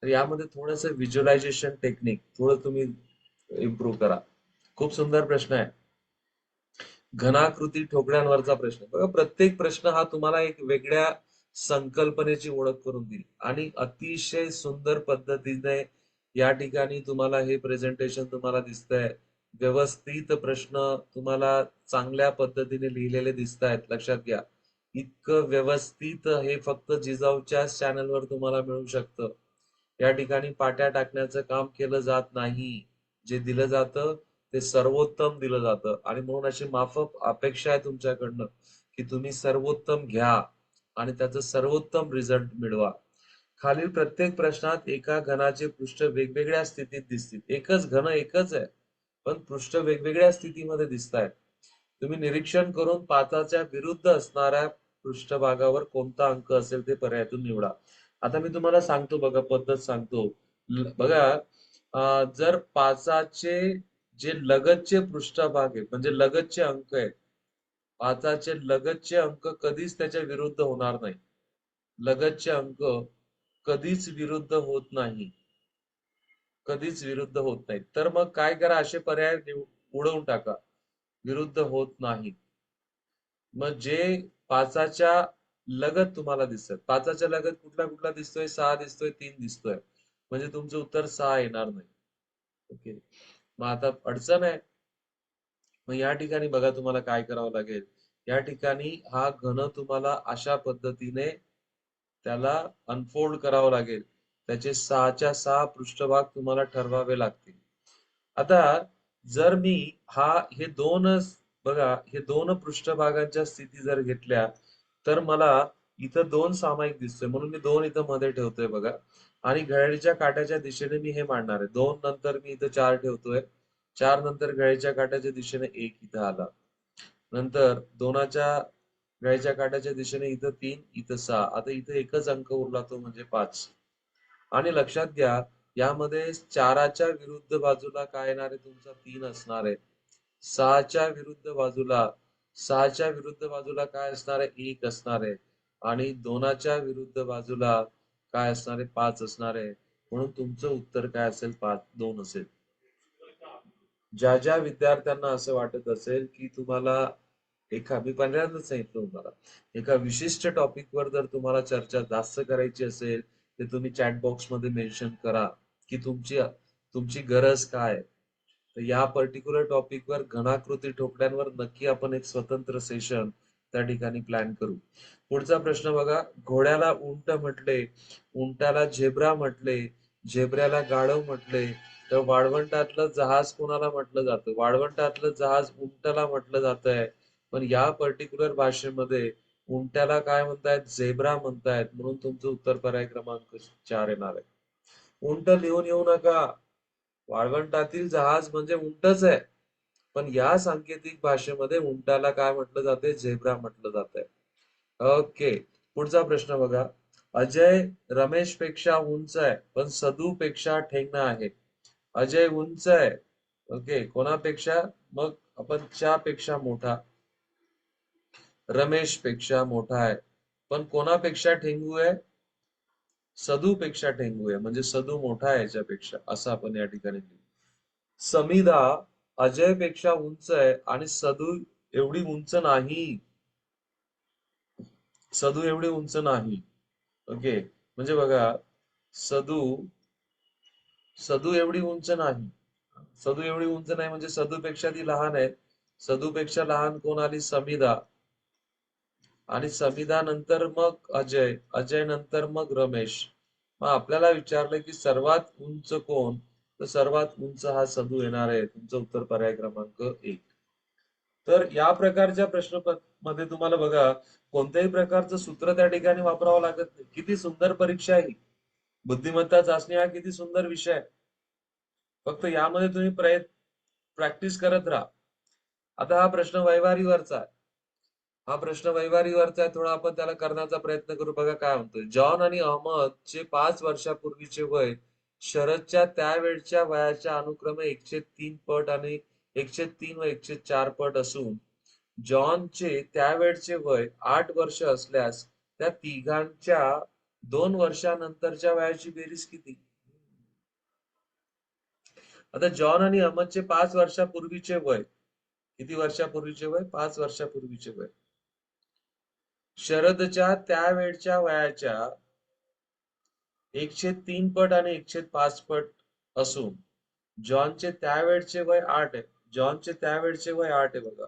A: तर यामध्ये थोडंसं व्हिज्युअलायझेशन टेक्निक थोडं तुम्ही इम्प्रूव्ह करा. खूप सुंदर प्रश्न आहे. घनाकृती ठोकळ्यांवरचा प्रश्न बघा. प्रत्येक प्रश्न हा तुम्हाला एक वेगळ्या संकल्पनेची ओळख करून देईल आणि अतिशय सुंदर पद्धतीने या ठिकाणी तुम्हाला हे प्रेझेंटेशन तुम्हाला दिसतंय. व्यवस्थित प्रश्न तुम्हाला चांगल्या पद्धतीने लिहिलेले दिसत आहेत. लक्षात घ्या, इतकं व्यवस्थित हे फक्त जिजाऊच्याच चॅनलवर तुम्हाला मिळू शकतं. या ठिकाणी पाट्या टाकण्याचं काम केलं जात नाही. जे दिलं जातं ते सर्वोत्तम दिलं जातं आणि म्हणून अशी माफक अपेक्षा आहे तुमच्याकडनं की तुम्ही सर्वोत्तम घ्या आणि त्याचं सर्वोत्तम रिझल्ट मिळवा. खालील प्रत्येक प्रश्नात एका घनाचे पृष्ठ वेगवेगळ्या स्थितीत दिसतील. एकच घन एकच आहे, पण पृष्ठ वेगवेगळ्या स्थितीमध्ये दिसत आहेत. तुम्ही निरीक्षण करून पाचाच्या विरुद्ध असणाऱ्या पृष्ठभागावर कोणता अंक असेल ते पर्यायातून निवडा. आता मी तुम्हाला सांगतो बघा, पद्धत सांगतो. बघा, जर पाचाचे जे लगतचे पृष्ठभाग आहेत म्हणजे लगतचे अंक आहेत, पाचाचे लगतचे अंक कधीच त्याच्या विरुद्ध होणार नाही. लगतचे अंक कधीच विरुद्ध होत नाही, कधीच विरुद्ध होत नाही. तर मग काय करा, असे पर्याय उडवून टाका, विरुद्ध होत नाही. मग जे पाचाच्या लगत तुम्हाला दिसत, पाचाच्या लगत कुठला कुठला दिसतोय? 6 दिसतोय, 3 दिसतोय, म्हणजे तुमचं उत्तर 6 येणार नाही. ओके, मग आता अडचण आहे. मग या ठिकाणी बघा तुम्हाला काय करावं लागेल. या ठिकाणी हा घन तुम्हाला अशा पद्धतीने त्याला अनफोल्ड करावं लागेल. त्याचे 6च्या 6 पृष्ठभाग तुम्हाला ठरवावे लागतील. आता जर मी हे दोनच बघा, हे दोन पृष्ठभागांच्या स्थिती जर घेतल्या तर मला इथं 2 सामायिक दिसतोय, म्हणून मी 2 इथं मध्ये ठेवतोय बघा. आणि घड्याळीच्या काट्याच्या दिशेने मी हे मांडणार आहे. 2 नंतर मी इथं 4 ठेवतोय. 4 नंतर घड्याळीच्या काट्याच्या दिशेने 1 इथं आला. नंतर 2च्या घड्याळीच्या काट्याच्या दिशेने इथं 3, इथं 6. आता इथं एकच अंक उरला, तो म्हणजे 5. आणि लक्षात घ्या, यामध्ये 4च्या विरुद्ध बाजूला काय येणार आहे? तुमचा 3 असणार आहे. 6च्या विरुद्ध बाजूला 6च्या विरुद्ध बाजूला काय असणार आहे? 1 असणार आहे. आणि 2च्या विरुद्ध बाजूला काय असणार आहे? 5 असणार आहे. म्हणून तुमचं उत्तर काय असेल? 5, 2 असेल. ज्या ज्या विद्यार्थ्यांना असं वाटत असेल की तुम्हाला मी पहिल्यांदाच सांगितलं तुम्हाला, एका विशिष्ट टॉपिकवर जर तुम्हाला चर्चा जास्त करायची असेल तर तुम्ही चॅट बॉक्स मध्ये मेन्शन करा की तुमची गरज काय. तर या पर्टिक्युलर टॉपिकवर घनाकृती ठोकड्यांवर नक्की आपण एक स्वतंत्र सेशन त्या ठिकाणी प्लॅन करू. पुढचा प्रश्न बघा. घोड्याला उंट म्हटले, उंटाला झेब्रा म्हटले, झेब्र्याला गाढव म्हटले, तर वाळवंटातलं जहाज कोणाला म्हटलं जातं? वाळवंटातलं जहाज उंटाला म्हटलं जात आहे. पण या पर्टिक्युलर भाषेमध्ये उंट्याला काय म्हणतायत? झेब्रा म्हणतायत. म्हणून तुमचं उत्तर पर्याय क्रमांक 4 येणार आहे. उंट लिहून येऊ नका. वाळवंटातील जहाज म्हणजे उंटच आहे, पण या सांकेतिक भाषेमध्ये उंटाला काय म्हटलं जाते? झेब्रा म्हटलं जात आहे. ओके, पुढचा प्रश्न बघा. अजय रमेश पेक्षा उंच आहे, पण सदू पेक्षा ठेंगणा आहे. अजय उंच आहे, ओके, कोणापेक्षा? मग आपण च्या पेक्षा मोठा. रमेश पेक्षा मोठा आहे, पण कोणापेक्षा ठेंगू आहे? सदू पेक्षा ठेंगू आहे, म्हणजे सदू मोठा आहे याच्यापेक्षा, असं आपण या ठिकाणी लिहू. समीदा अजय पेक्षा उंच आहे आणि सदू एवढी उंच नाही. सदू एवढी उंच नाही. ओके, म्हणजे बघा, सदू सदू एवढी उंच नाही. सदू एवढी उंच नाही म्हणजे सदूपेक्षा ती लहान आहे. सदूपेक्षा लहान कोण आली? समीदा. आणि समीदा नंतर मग अजय, अजय नंतर मग रमेश. मग आपल्याला विचारलं की सर्वात उंच कोण, तर सर्वात उंच हा सदू येणार आहे. तुमचं उत्तर पर्याय क्रमांक 1. तर या प्रकारच्या प्रश्न मध्ये तुम्हाला बघा, कोणत्याही प्रकारचं सूत्र त्या ठिकाणी वापरावं लागत नाही. किती सुंदर परीक्षा आहे ही. बुद्धिमत्ता चाचणी हा किती सुंदर विषय आहे. फक्त यामध्ये तुम्ही प्रॅक्टिस करत राहा. आता हा प्रश्न वैवारीवरचा आहे. हा प्रश्न वैवारीवरचा आहे, थोडा आपण त्याला करण्याचा प्रयत्न करू. बघा काय म्हणतोय. जॉन आणि अहमदचे 5 वर्षापूर्वीचे वय शरदच्या त्यावेळच्या वयाच्या अनुक्रमे 103 पट आणि 103 व 104 पट असून जॉनचे त्यावेळचे वय 8 वर्ष असल्यास त्या तिघांच्या 2 वर्षानंतरच्या वयाची बेरीज किती? आता जॉन आणि अहमदचे 5 वर्षापूर्वीचे वय, किती वर्षापूर्वीचे वय? 5 वर्षापूर्वीचे वय. शरदच्या त्यावेळच्या वयाच्या 103 पट आणि 105 पट असून जॉनचे त्यावेळचे वय 8 आहे. जॉनचे त्यावेळचे वय 8 आहे बघा.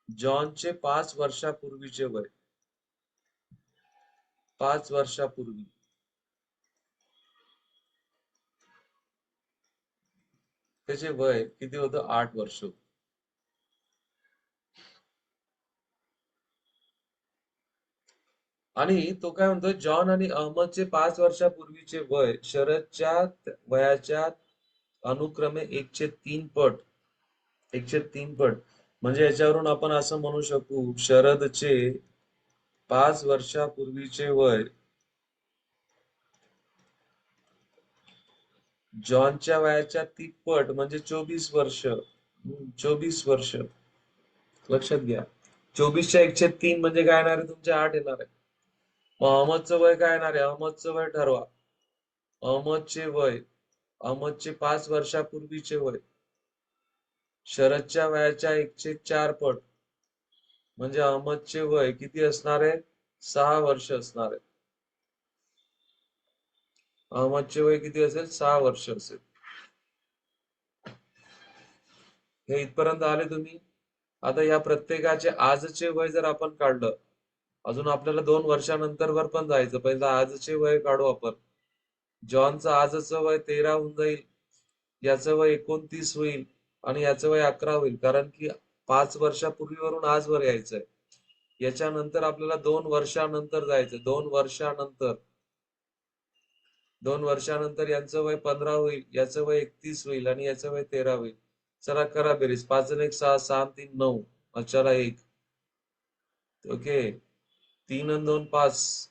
A: जॉनचे 5 वर्षापूर्वीचे वय, 5 वर्षापूर्वी त्याचे वय किती होतं? 8 वर्ष. आणि तो काय म्हणतो, जॉन आणि अहमदचे 5 वर्षापूर्वीचे वय शरदच्या वयाच्या अनुक्रमे 103 पट, 103 पट. म्हणजे याच्यावरून आपण असं म्हणू शकू, शरदचे 5 वर्षापूर्वीचे वय जॉनच्या वयाच्या तिप्पट म्हणजे 24 वर्ष. 24 वर्ष. लक्षात घ्या. 24च्या 103 म्हणजे काय येणार आहे? तुमचे 8 येणार आहे. मग अहमदचं वय काय येणार आहे? अहमदचं वय ठरवा. अहमदचे वय, अहमदचे 5 वर्षापूर्वीचे वय शरदच्या वयाच्या 104 पट म्हणजे अहमदचे वय किती असणार आहे? 6 वर्ष असणार आहे. अहमदचे वय किती असेल? 6 वर्ष असेल. हे इथपर्यंत आले तुम्ही? आता या प्रत्येकाचे आजचे वय जर आपण काढलं, अजून आपल्याला 2 वर्षानंतर वर पण जायचं. पहिलं आजचे वय काढू आपण. जॉनचं आजचं वय 13 होऊन जाईल, याचं वय 29 होईल आणि याचं वय 11 होईल. कारण की 5 वर्षापूर्वीवरून आजवर यायचंय. याच्यानंतर आपल्याला 2 वर्षानंतर जायचं. 2 वर्षानंतर यांचं वय 15 होईल, याचं वय 31 होईल आणि याचं वय 13 होईल. चला करा बेरीज. 5 आणि 1 6, 6 आणि 3 9. चला 1. ओके. 3 आणि 2 5.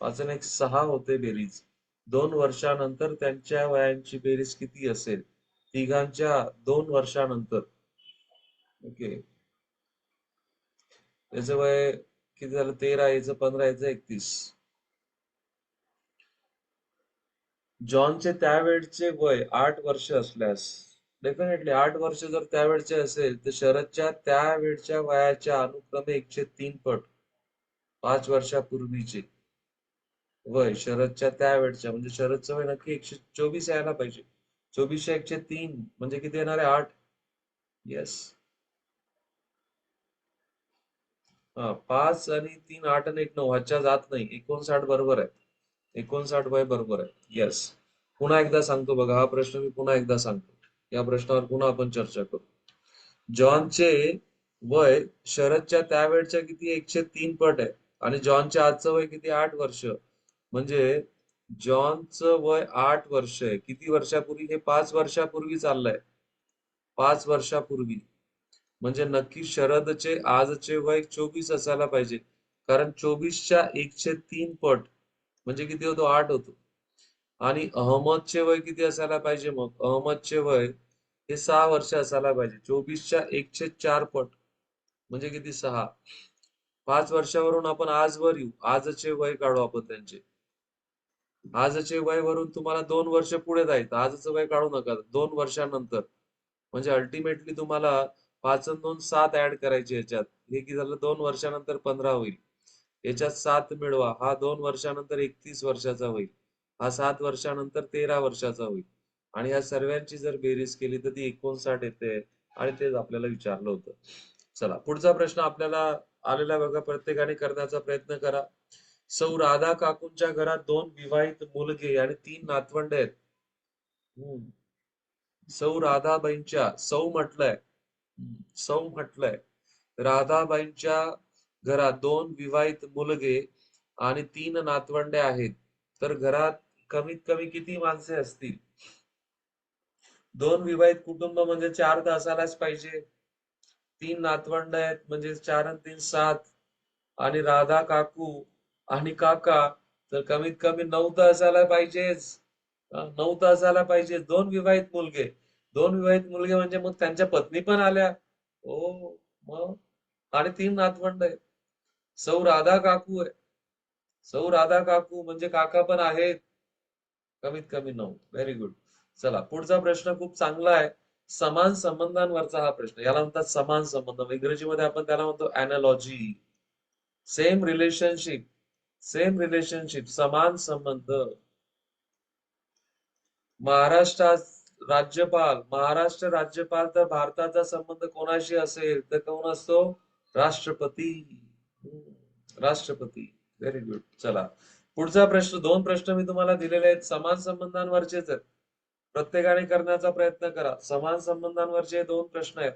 A: 5 आणि 1 6 होते बेरीज. 2 वर्षानंतर त्यांच्या वयांची बेरीज किती असेल? तिघांच्या 2 वर्षानंतर. ओके. याचं वय किती झालं? 13, याचं 15, याचं 31. जॉनचे त्यावेळचे वय 8 वर्ष असल्यास, डेफिनेटली 8 वर्ष जर त्यावेळचे असेल तर शरदच्या त्यावेळच्या वयाच्या अनुक्रमे 103 पट 5 वर्षापूर्वीचे वय शरदच्या त्यावेळच्या म्हणजे शरदचं वय नक्की 124 यायला पाहिजे. 24 103 म्हणजे किती येणार आहे? 8. येस. हा 5 आणि 3 8 आणि 1 9 ह्याच्या जात नाही. 59 बरोबर आहे. 59 वय बरोबर आहे. येस. पुन्हा एकदा सांगतो बघा, हा प्रश्न मी पुन्हा एकदा सांगतो. या प्रश्नावर पुन्हा आपण चर्चा करू. जॉनचे वय शरदच्या त्यावेळच्या किती? 103 पट आहे आणि जॉनच्या आजचं वय किती? 8 वर्ष. म्हणजे जॉनचं वय 8 वर्ष आहे. किती वर्षापूर्वी? हे 5 वर्षापूर्वी चाललंय. 5 वर्षापूर्वी. म्हणजे नक्की शरदचे आजचे वय 24 असायला पाहिजे. कारण 24च्या 103 पट म्हणजे किती होतो? 8 होतो. आणि अहमदचे वय किती असायला पाहिजे मग? अहमदचे वय हे 6 वर्ष असायला पाहिजे. 24च्या 104 पट म्हणजे किती? 6. 5 वर्षावरून आपण आजवर येऊ. आजचे वय काढू आपण त्यांचे. आजचे वय वरून तुम्हाला 2 वर्ष पुढे जायचं. आजचं वय काढू नका. 2 वर्षानंतर. म्हणजे अल्टिमेटली तुम्हाला 5 आणि 2 7 ऍड करायचे याच्यात. हे किती झालं? 2 वर्षानंतर 15 होईल. याच्यात 7 मिळवा. हा 2 वर्षानंतर 31 वर्षाचा होईल. हा 7 वर्षानंतर 13 वर्षाचा होईल. आणि या सर्वांची जर बेरीज केली तर ती 59 येते. आणि तेच आपल्याला विचारलं होतं. चला पुढचा प्रश्न आपल्याला आलेला बघा, प्रत्येकाने करण्याचा प्रयत्न करा. सौ राधा काकूंच्या घरात 2 विवाहित मुलगे आणि 3 नातवंड आहेत. सौ राधाबाईंच्या, सौ म्हटलंय. राधाबाईंच्या घरात 2 विवाहित मुलगे आणि 3 नातवंडे आहेत. तर घरात कमीत कमी किती माणसे असतील? 2 विवाहित कुटुंब म्हणजे 4 तर असायलाच पाहिजे. 3 नातवंड आहेत म्हणजे 4 आणि 3 7. आणि राधा काकू आणि काका तर कमीत कमी 9 तर असायला पाहिजेच. 9 तर असायला पाहिजे. 2 विवाहित मुलगे, 2 विवाहित मुलगे म्हणजे मग त्यांच्या पत्नी पण आल्या. हो. मग आणि 3 नातवंड आहेत. सौ राधा काकू आहे. सौ राधा काकू म्हणजे काका पण आहेत. कमीत कमी 9. Very good. चला पुढचा प्रश्न खूप चांगला आहे. समान संबंधांवरचा हा प्रश्न, याला म्हणतात समान संबंध, इंग्रजीमध्ये आपण त्याला म्हणतो अॅनालॉजी. सेम रिलेशनशिप, समान संबंध. महाराष्ट्र राज्यपाल तर भारताचा संबंध कोणाशी असेल तर कोण असतो? राष्ट्रपती. राष्ट्रपती. Very good. चला, पुढचा प्रश्न. दोन प्रश्न मी तुम्हाला दिलेले आहेत, समान संबंधांवरचेच आहेत. प्रत्येकाने करण्याचा प्रयत्न करा. समान संबंधांवरचे दोन प्रश्न आहेत.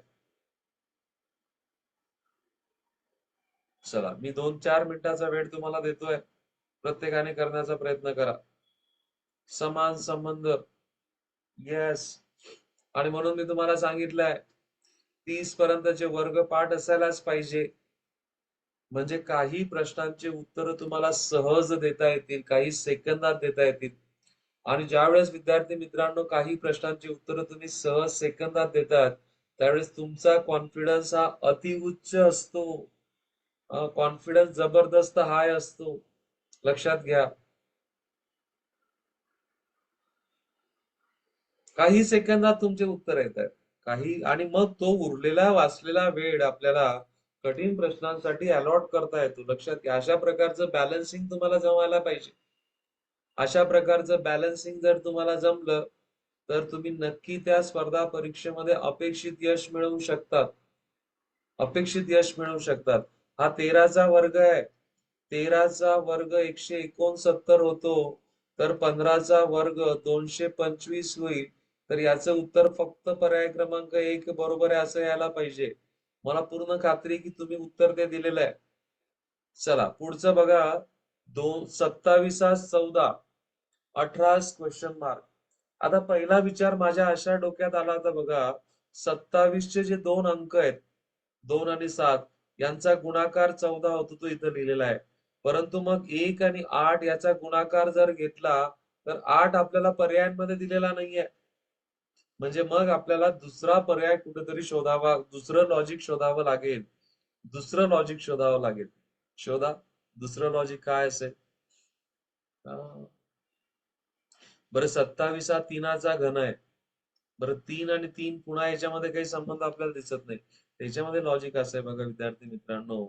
A: चला, मी 2-4 मिनिटाचा वेळ तुम्हाला देतोय. प्रत्येकाने करण्याचा प्रयत्न करा. समान संबंध. येस. आणि म्हणून मी तुम्हाला सांगितलंय 30 पर्यंतचे वर्ग पाठ असायलाच पाहिजे. म्हणजे काही प्रश्नांची उत्तर तुम्हाला सहज देता येतील, काही सेकंदात देता येतील. आणि ज्यावेळेस विद्यार्थी मित्रांनो काही प्रश्नांची उत्तर तुम्ही सहज सेकंदात देतात, त्यावेळेस तुमचा कॉन्फिडन्स हा अतिउच्च असतो. कॉन्फिडन्स जबरदस्त हाय असतो. लक्षात घ्या. काही सेकंदात तुमचे उत्तर येत आहेत. आणि मग तो उरलेला वाचलेला वेळ आपल्याला कठीण प्रश्नांसाठी अलॉट करता येतो. लक्षात घ्या. अशा प्रकारचं बॅलन्सिंग तुम्हाला जमायला पाहिजे. अशा प्रकारचं बॅलन्सिंग जर तुम्हाला जमलं तर तुम्ही नक्की त्या स्पर्धा परीक्षेमध्ये अपेक्षित यश मिळवू शकतात. हा 13चा वर्ग आहे. 13चा वर्ग 169 होतो, तर 15चा वर्ग 225 होईल. तर याचं उत्तर फक्त पर्याय क्रमांक 1 बरोबर आहे असं यायला पाहिजे. मला पूर्ण खात्री की तुम्ही उत्तर ते दिलेलं आहे. चला, पुढचं बघा. 27-14, 18 क्वेश्चन मार्क. आता पहिला विचार माझ्या अशा डोक्यात आला होता बघा, 27चे जे दोन अंक आहेत, 2 आणि 7 यांचा गुणाकार 14 होतो, तो इथं लिहिलेला आहे. परंतु मग 1 आणि 8 याचा गुणाकार जर घेतला तर 8 आपल्याला पर्यायांमध्ये दिलेला नाहीये. म्हणजे मग आपल्याला दुसरा पर्याय कुठेतरी शोधावा, दुसरं लॉजिक शोधावं लागेल. शोधा. दुसरं लॉजिक काय असेल? बरं, 27 हा 3चा घन आहे. बरं, 3 आणि 3 पुन्हा याच्यामध्ये काही संबंध आपल्याला दिसत नाही. त्याच्यामध्ये लॉजिक असं आहे बघा विद्यार्थी मित्रांनो,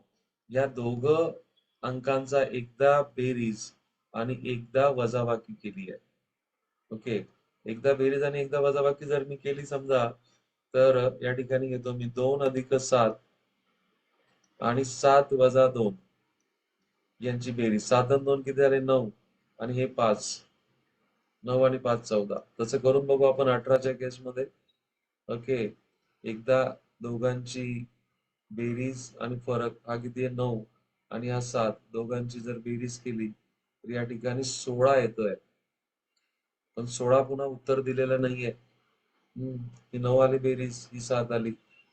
A: या दोघं अंकांचा एकदा बेरीज आणि एकदा वजाबाकी केली आहे. ओके. एकदा बेरीज आणि एकदा वजाबाकी जर मी केली समजा, तर या ठिकाणी घेतो मी 2+7 आणि 7-2 यांची बेरीज. 7 आणि 2 किती झाले? 9. आणि हे 5. 9 आणि 5 14. तसं करून बघू आपण 18च्या केसमध्ये. ओके. एकदा दोघांची बेरीज आणि फरक हा किती आहे? 9 आणि हा 7. दोघांची जर बेरीज केली तर या ठिकाणी 16 येतोय. पण 16 पुन्हा उत्तर दिलेलं नाहीये. ही 9 आली बेरीज, ही 7 आली.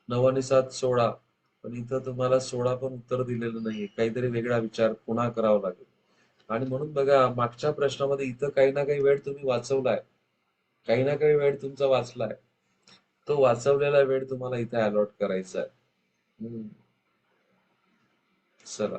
A: 9 आणि 7 16. पण इथं तुम्हाला 16 पण उत्तर दिलेलं नाहीये. काहीतरी वेगळा विचार पुन्हा करावा लागेल. आणि म्हणून बघा, मागच्या प्रश्नामध्ये इथं काही ना काही वेळ तुम्ही वाचवलाय. काही ना काही वेळ तुमचा वाचलाय. तो वाचवलेला वेळ तुम्हाला इथे अलॉट करायचा आहे. हम्म. चला.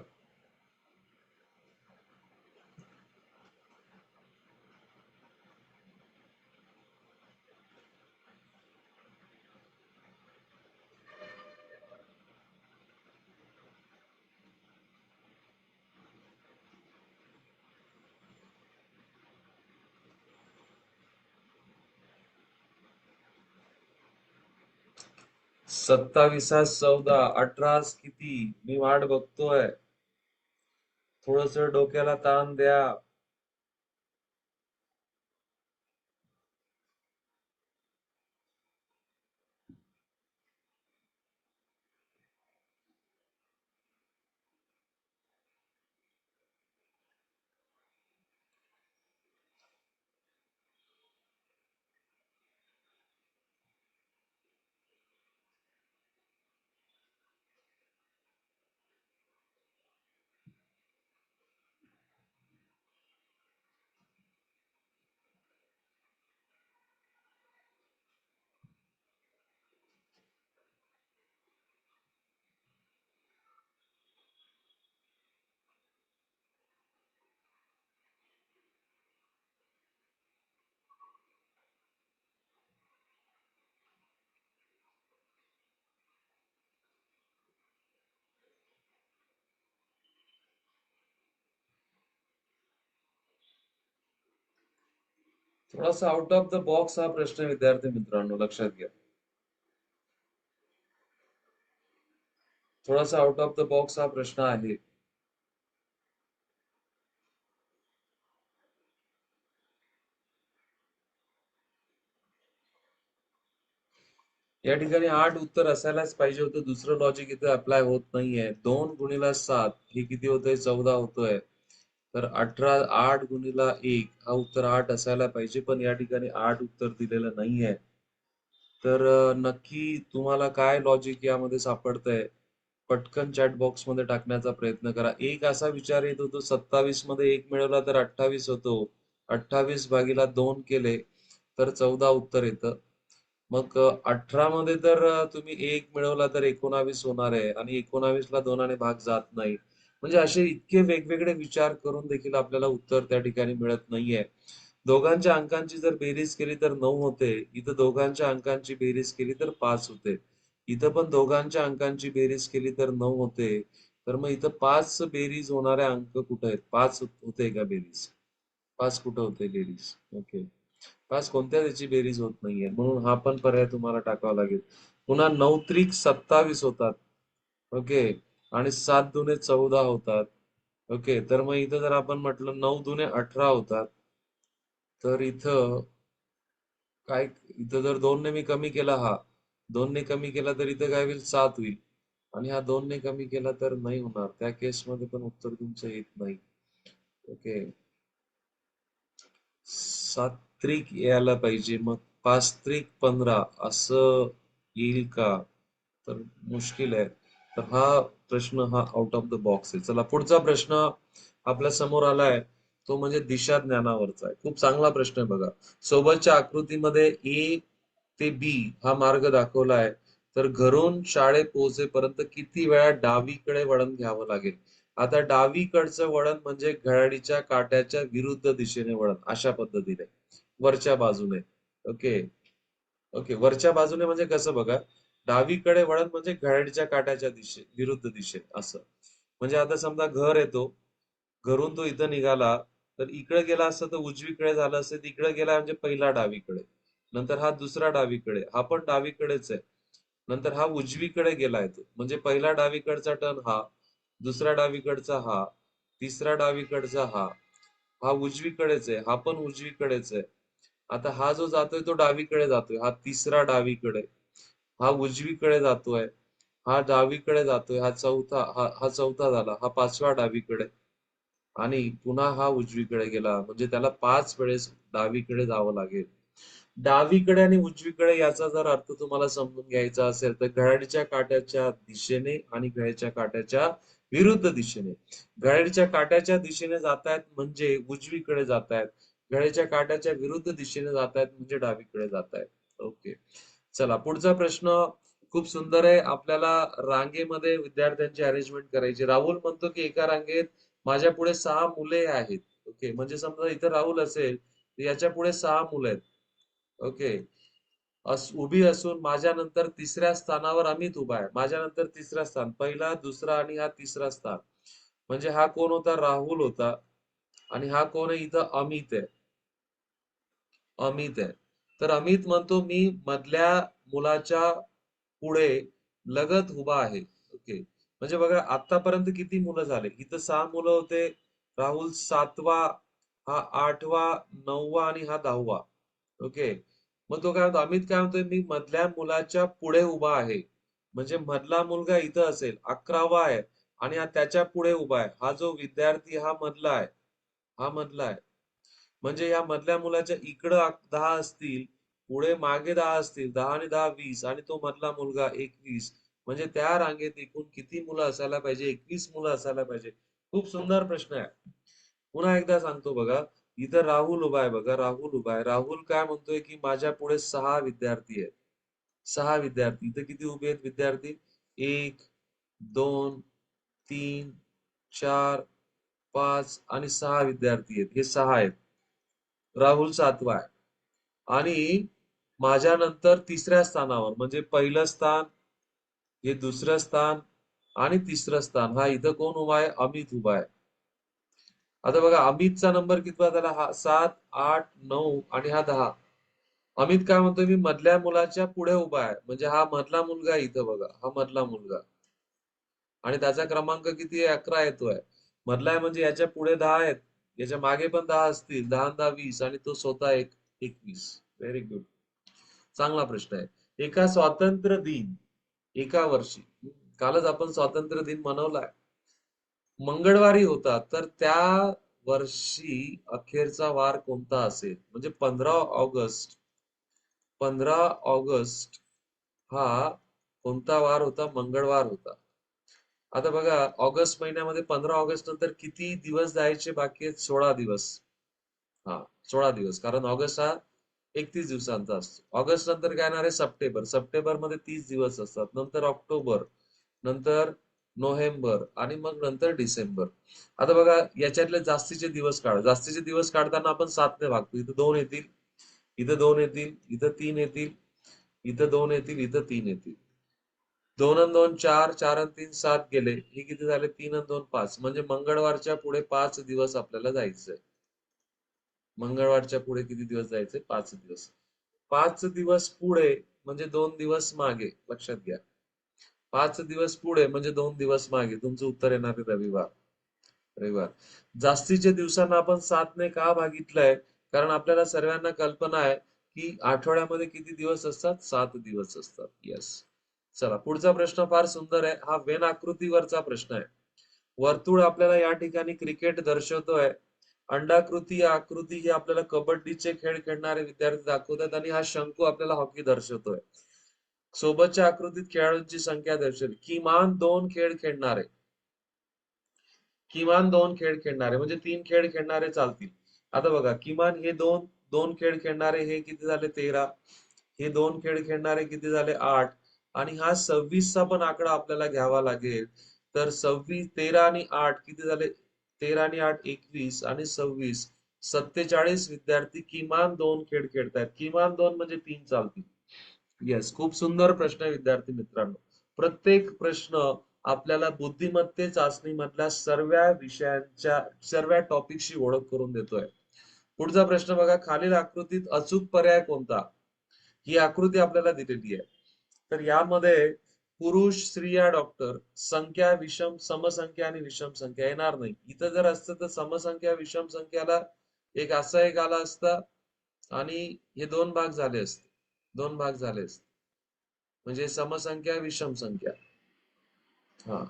A: 27-14, 18 किती? मी वाट बघतोय. थोडस डोक्याला ताण द्या. थोडासा आउट ऑफ द बॉक्स हा प्रश्न आहे विद्यार्थी मित्रांनो, लक्षात घ्या. थोडासा आउट ऑफ द बॉक्स हा प्रश्न आहे. या ठिकाणी 8 उत्तर असायलाच पाहिजे होतं. दुसरं लॉजिक इथे अप्लाय होत नाहीये. 2 गुणिला 7 हे किती होतंय? 14 होतोय. तर 18, 8 गुणिला 1 हा उत्तर 8 असायला पाहिजे, पण या ठिकाणी 8 उत्तर दिलेलं नाहीये. तर नक्की तुम्हाला काय लॉजिक यामध्ये सापडतंय? पटकन चॅट बॉक्स मध्ये टाकण्याचा प्रयत्न करा. एक असा विचार येत होतो, 27 मध्ये 1 मिळवला तर 28 होतो. 28 भागीला 2 केले तर 14 उत्तर येतं. मग 18 मध्ये तर तुम्ही 1 मिळवला तर 19 होणार आहे आणि 19 ला 2 भाग जात नाही. म्हणजे असे इतके वेगवेगळे विचार करून देखील आपल्याला उत्तर त्या ठिकाणी मिळत नाहीये. दोघांच्या अंकांची जर बेरीज केली तर 9 होते. इथं दोघांच्या अंकांची बेरीज केली तर 5 होते. इथं पण दोघांच्या अंकांची बेरीज केली तर 9 होते. तर मग इथं 5 बेरीज होणारे अंक कुठे आहेत? 5 होते का बेरीज? 5 कुठं होते बेरीज? ओके. 5 कोणत्या त्याची बेरीज होत नाहीये. म्हणून हा पण पर्याय तुम्हाला टाकावा लागेल. पुन्हा 9 त्रिक 27 होतात. ओके. आणि 7 दुने 14 होतात. ओके. तर मग इथं जर आपण म्हटलं 9 दुने 18 होतात. तर इथं काय, इथं जर 2 ने मी कमी केला, हा 2 ने कमी केला तर इथं काय होईल? 7 होईल. आणि हा 2 ने कमी केला तर नाही होणार. त्या केसमध्ये पण उत्तर तुमचं येत नाही. ओके. 7 त्रिक यायला पाहिजे. मग 5 त्रिक 15 असं येईल का? तर मुश्किल आहे. तर हा प्रश्न हा आउट ऑफ द बॉक्स आहे. चला पुढचा प्रश्न आपल्या समोर आलाय, तो म्हणजे दिशा ज्ञानावरचा आहे. खूप चांगला प्रश्न आहे बघा. सोबतच्या आकृतीमध्ये ए ते बी हा मार्ग दाखवला आहे. तर घरून शाळेत पोहोचेपर्यंत किती वेळा डावीकडे वळण घ्यावं लागेल? आता डावीकडचं वळण म्हणजे घड्याळीच्या काट्याच्या विरुद्ध दिशेने वळण, अशा पद्धतीने वरच्या बाजूने. ओके. ओके. वरच्या बाजूने म्हणजे कसं बघा, डावीकडे वळण म्हणजे घड्याळीच्या काट्याच्या विरुद्ध दिशेने असं. म्हणजे आता समजा घर येतो, घरून तो इथं निघाला, तर इकडे गेला असता तर उजवीकडे झालं असतं. इकडे गेला म्हणजे पहिला डावीकडे. नंतर हा दुसरा डावीकडे, हा पण डावीकडेच आहे. नंतर हा उजवीकडे गेलाय तो. म्हणजे पहिला डावीकडचा टर्न हा, दुसरा डावीकडचा हा, तिसरा डावीकडचा हा, हा उजवीकडेच आहे, हा पण उजवीकडेच आहे. आता हा जो जातोय तो डावीकडे जातोय, हा तिसरा डावीकडे, हा उजवीकडे जातोय, हा डावीकडे जातोय, हा चौथा झाला, हा पाचवा डावीकडे आणि पुन्हा हा उजवीकडे गेला. म्हणजे त्याला 5 वेळेस डावीकडे जावं लागेल. डावीकडे आणि उजवीकडे याचा जर अर्थ तुम्हाला समजून घ्यायचा असेल तर घड्याळीच्या काट्याच्या दिशेने आणि घड्याळीच्या काट्याच्या विरुद्ध दिशेने. घड्याळीच्या काट्याच्या दिशेने जातायत म्हणजे उजवीकडे जातायत. घड्याळीच्या काट्याच्या विरुद्ध दिशेने जातायत म्हणजे डावीकडे जातायत. ओके. चला पुढचा प्रश्न खूप सुंदर आहे. आपल्याला रांगेमध्ये विद्यार्थ्यांची अरेंजमेंट करायची. राहुल म्हणतो की एका रांगेत माझ्या पुढे 6 मुले आहेत. ओके. म्हणजे समजा इथं राहुल असेल तर याच्या पुढे 6 मुलं आहेत. ओके. उभी असून माझ्या नंतर तिसऱ्या स्थानावर अमित उभा आहे. माझ्या नंतर तिसरा स्थान, पहिला, दुसरा आणि हा तिसरा स्थान. म्हणजे हा कोण होता? राहुल होता. आणि हा कोण आहे? इथं अमित आहे. अमित आहे. तर अमित म्हणतो मी मधल्या मुलाच्या पुढे लगत उभा आहे. ओके. म्हणजे बघा आतापर्यंत किती मुलं झाले? इथं 6 मुलं होते. राहुल 7वा, हा 8वा, 9वा आणि हा 10वा. ओके. मग तो काय म्हणतो? अमित काय म्हणतोय? मी मधल्या मुलाच्या पुढे उभा आहे. म्हणजे मधला मुलगा इथं असेल. 11वा आहे आणि हा त्याच्या पुढे उभा आहे. हा जो विद्यार्थी हा मधला आहे. हा मधला आहे. म्हणजे या मधल्या मुलाच्या इकडं 10 असतील, पुढे मागे 10 असतील. 10 आणि 10 20 आणि तो मधला मुलगा 21. म्हणजे त्या रांगेत एकूण किती मुलं असायला पाहिजे? 21 मुलं असायला पाहिजे. खूप सुंदर प्रश्न आहे. पुन्हा एकदा सांगतो बघा. इथं राहुल उभा आहे बघा. राहुल उभा आहे. राहुल काय म्हणतोय की माझ्या पुढे 6 विद्यार्थी आहेत. 6 विद्यार्थी. इथं किती उभे आहेत विद्यार्थी? 1, 2, 3, 4, 5 आणि 6 विद्यार्थी आहेत. हे 6 आहेत. राहुल 7वा आहे. आणि माझ्या नंतर तिसऱ्या स्थानावर म्हणजे पहिलं स्थान, हे दुसरं स्थान आणि तिसरं स्थान, हा इथं कोण उभा आहे? अमित उभा आहे. आता बघा अमितचा नंबर कितवा झाला? हा 7, 8, 9 आणि हा 10. अमित काय म्हणतोय, मी मधल्या मुलाच्या पुढे उभा आहे. म्हणजे हा मधला मुलगा आहे इथं बघा, हा मधला मुलगा आणि त्याचा क्रमांक किती आहे? 11 येतोय. मधला आहे म्हणजे याच्या पुढे 10 आहेत, याच्या मागे पण 10 असतील. 10 10 20 आणि तो स्वतः 21. Very good. चांगला प्रश्न आहे. एका स्वातंत्र्य दिन एका वर्षी, कालच आपण स्वातंत्र्य दिन मनवलाय, मंगळवारी होता, तर त्या वर्षी अखेरचा वार कोणता असेल? म्हणजे 15 ऑगस्ट. 15 ऑगस्ट हा कोणता वार होता? मंगळवार होता. आता बघा ऑगस्ट महिन्यामध्ये 15 ऑगस्ट नंतर किती दिवस जायचे बाकी आहेत? 16 दिवस. हा, 16 दिवस, कारण ऑगस्ट हा 31 दिवसांचा असतो. ऑगस्ट नंतर काय येणार आहे? सप्टेंबर. सप्टेंबर मध्ये 30 दिवस असतात. नंतर ऑक्टोबर, नंतर नोव्हेंबर आणि मग नंतर डिसेंबर. आता बघा याच्यातले जास्तीचे दिवस काढा. जास्तीचे दिवस काढताना आपण 7 ने भागतो. इथं 2 येतील, इथं 2 येतील, इथं 3 येतील, इथं 2 येतील, इथं 3 येतील. 2 आणि 2 4, 4 आणि 3 7 गेले. हे किती झाले? 3 आणि 2 5. म्हणजे मंगळवारच्या पुढे 5 दिवस आपल्याला जायचंय. मंगळवारच्या पुढे किती दिवस जायचे? 5 दिवस. 5 दिवस पुढे म्हणजे 2 दिवस मागे. लक्षात घ्या. 5 दिवस पुढे म्हणजे 2 दिवस मागे. तुमचं उत्तर येणार आहे रविवार. रविवार. जास्तीच्या दिवसांना आपण 7 ने का भागितलंय? कारण आपल्याला सर्वांना कल्पना आहे की आठवड्यामध्ये किती दिवस असतात? 7 दिवस असतात. येस. चला पुढचा प्रश्न फार सुंदर आहे. हा वेन आकृतीवरचा प्रश्न आहे. वर्तुळ आपल्याला या ठिकाणी क्रिकेट दर्शवतोय. अंडाकृती या आकृती ही आपल्याला कबड्डीचे खेळ खेळणारे विद्यार्थी दाखवतात आणि हा शंकू आपल्याला हॉकी दर्शवतोय. सोबतच्या आकृतीत खेळाडूंची संख्या दर्शवली. किमान दोन खेळ खेळणारे म्हणजे 3 खेळ खेळणारे चालतील. आता बघा किमान हे दोन दोन खेळ खेळणारे हे किती झाले? 13. हे 2 खेळ खेळणारे किती झाले? 8. आणि हा 26 चा पण आकडा आपल्याला घ्यावा लागेल. तर 26, 13 आणि 8 किती झाले? 13 आणि 8 21 आणि 26 47 विद्यार्थी किमान 2 खेळ खेळतायत. किमान 2 म्हणजे 3 चालतील. येस, खूप सुंदर प्रश्न आहे विद्यार्थी मित्रांनो. प्रत्येक प्रश्न आपल्याला बुद्धिमत्ते चाचणी मधल्या सर्व विषयांच्या सर्व टॉपिकशी ओळख करून देतोय. पुढचा प्रश्न बघा, खालील आकृतीत अचूक पर्याय कोणता? ही आकृती आपल्याला दिलेली आहे. तर यामध्ये पुरुष, स्त्रिया, डॉक्टर, संख्या, विषम, समसंख्या आणि विषम संख्या येणार नाही. इथं जर असतं तर समसंख्या विषम संख्याला एक असा एक आला असता आणि हे 2 भाग झाले असते. 2 भाग झाले असते. म्हणजे समसंख्या विषम संख्या. हा,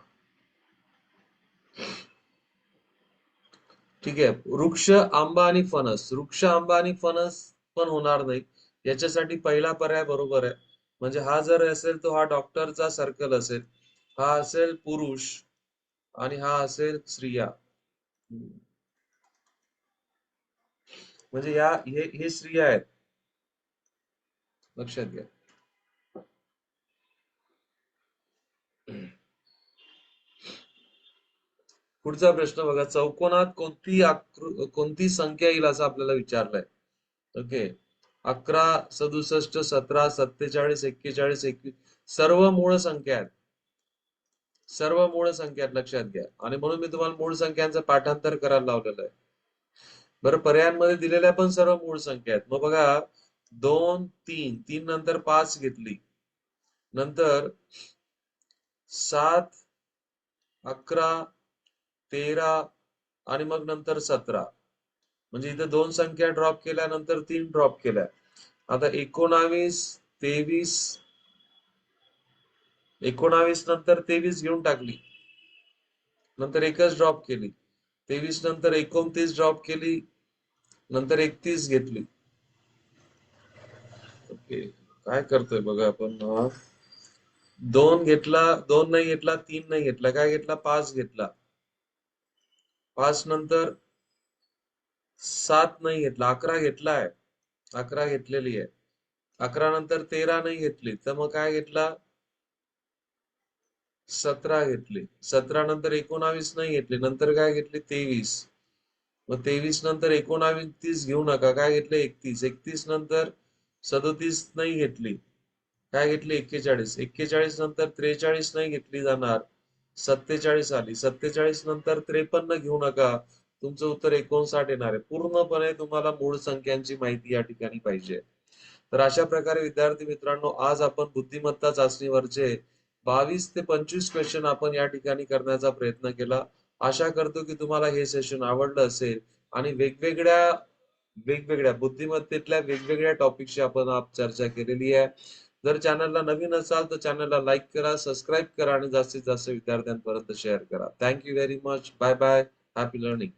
A: ठीक आहे. वृक्ष, आंबा आणि फणस. वृक्ष, आंबा आणि फणस पण होणार नाही. याच्यासाठी पहिला पर्याय बरोबर आहे. म्हणजे हा जर असेल तो हा डॉक्टरचा सर्कल असेल, हा असेल पुरुष आणि हा असेल स्त्रिया. म्हणजे हे स्त्रिया आहेत. लक्षात घ्या. पुढचा प्रश्न बघा, चौकोनात कोणती संख्या येईल असं आपल्याला विचारलंय. ओके. 11, 67, 17, 47, 41, 21 सर्व मूळ संख्या आहेत. सर्व मूळ संख्या आहेत, लक्षात घ्या. आणि म्हणून मी तुम्हाला मूळ संख्यांचं पाठांतर करायला लावलेलं आहे. बरं, पर्यायांमध्ये दिलेल्या पण सर्व मूळ संख्या आहेत. मग बघा 2, 3, 3 नंतर 5 घेतली, नंतर 7, 11, 13 आणि मग नंतर 17. म्हणजे इथे 2 संख्या ड्रॉप केल्यानंतर 3 ड्रॉप केल्या. आता 19 नंतर 23 घेऊन टाकली, नंतर एकच ड्रॉप केली. 23 नंतर 29 ड्रॉप केली, नंतर 31 घेतली. ओके, काय करतोय बघा आपण. 2 घेतला, 2 नाही घेतला, 3 नाही घेतला, काय घेतला? 5 घेतला. 5 नंतर 7 नाही घेतला, 11 घेतलाय. 11 घेतलेली आहे. 11 नंतर 13 नाही घेतली, तर मग काय घेतला? 17 घेतली. 17 नंतर 19 नाही घेतली, नंतर काय घेतली? 23. मग 23 नंतर 29 घेऊ नका, काय घेतले? 31. 31 नंतर 37 नाही घेतली, काय घेतली? 41. 41 नंतर 43 नाही घेतली जाणार, 47 आली. 47 नंतर 53 घेऊ नका, तुमचं उत्तर 59 येणार आहे. पूर्णपणे तुम्हाला मूळ संख्यांची माहिती या ठिकाणी पाहिजे. तर अशा प्रकारे विद्यार्थी मित्रांनो, आज आपण बुद्धिमत्ता चाचणीवरचे 22 ते 25 क्वेश्चन आपण या ठिकाणी करण्याचा प्रयत्न केला. आशा करतो की तुम्हाला हे सेशन आवडलं असेल आणि वेगवेगळ्या बुद्धिमत्तेतल्या वेगवेगळ्या टॉपिकची आपण आज चर्चा केलेली आहे. जर चॅनलला नवीन असाल तर चॅनलला लाईक करा, सबस्क्राईब करा आणि जास्तीत जास्त विद्यार्थ्यांपर्यंत शेअर करा. Thank you very much. Bye bye. Happy learning.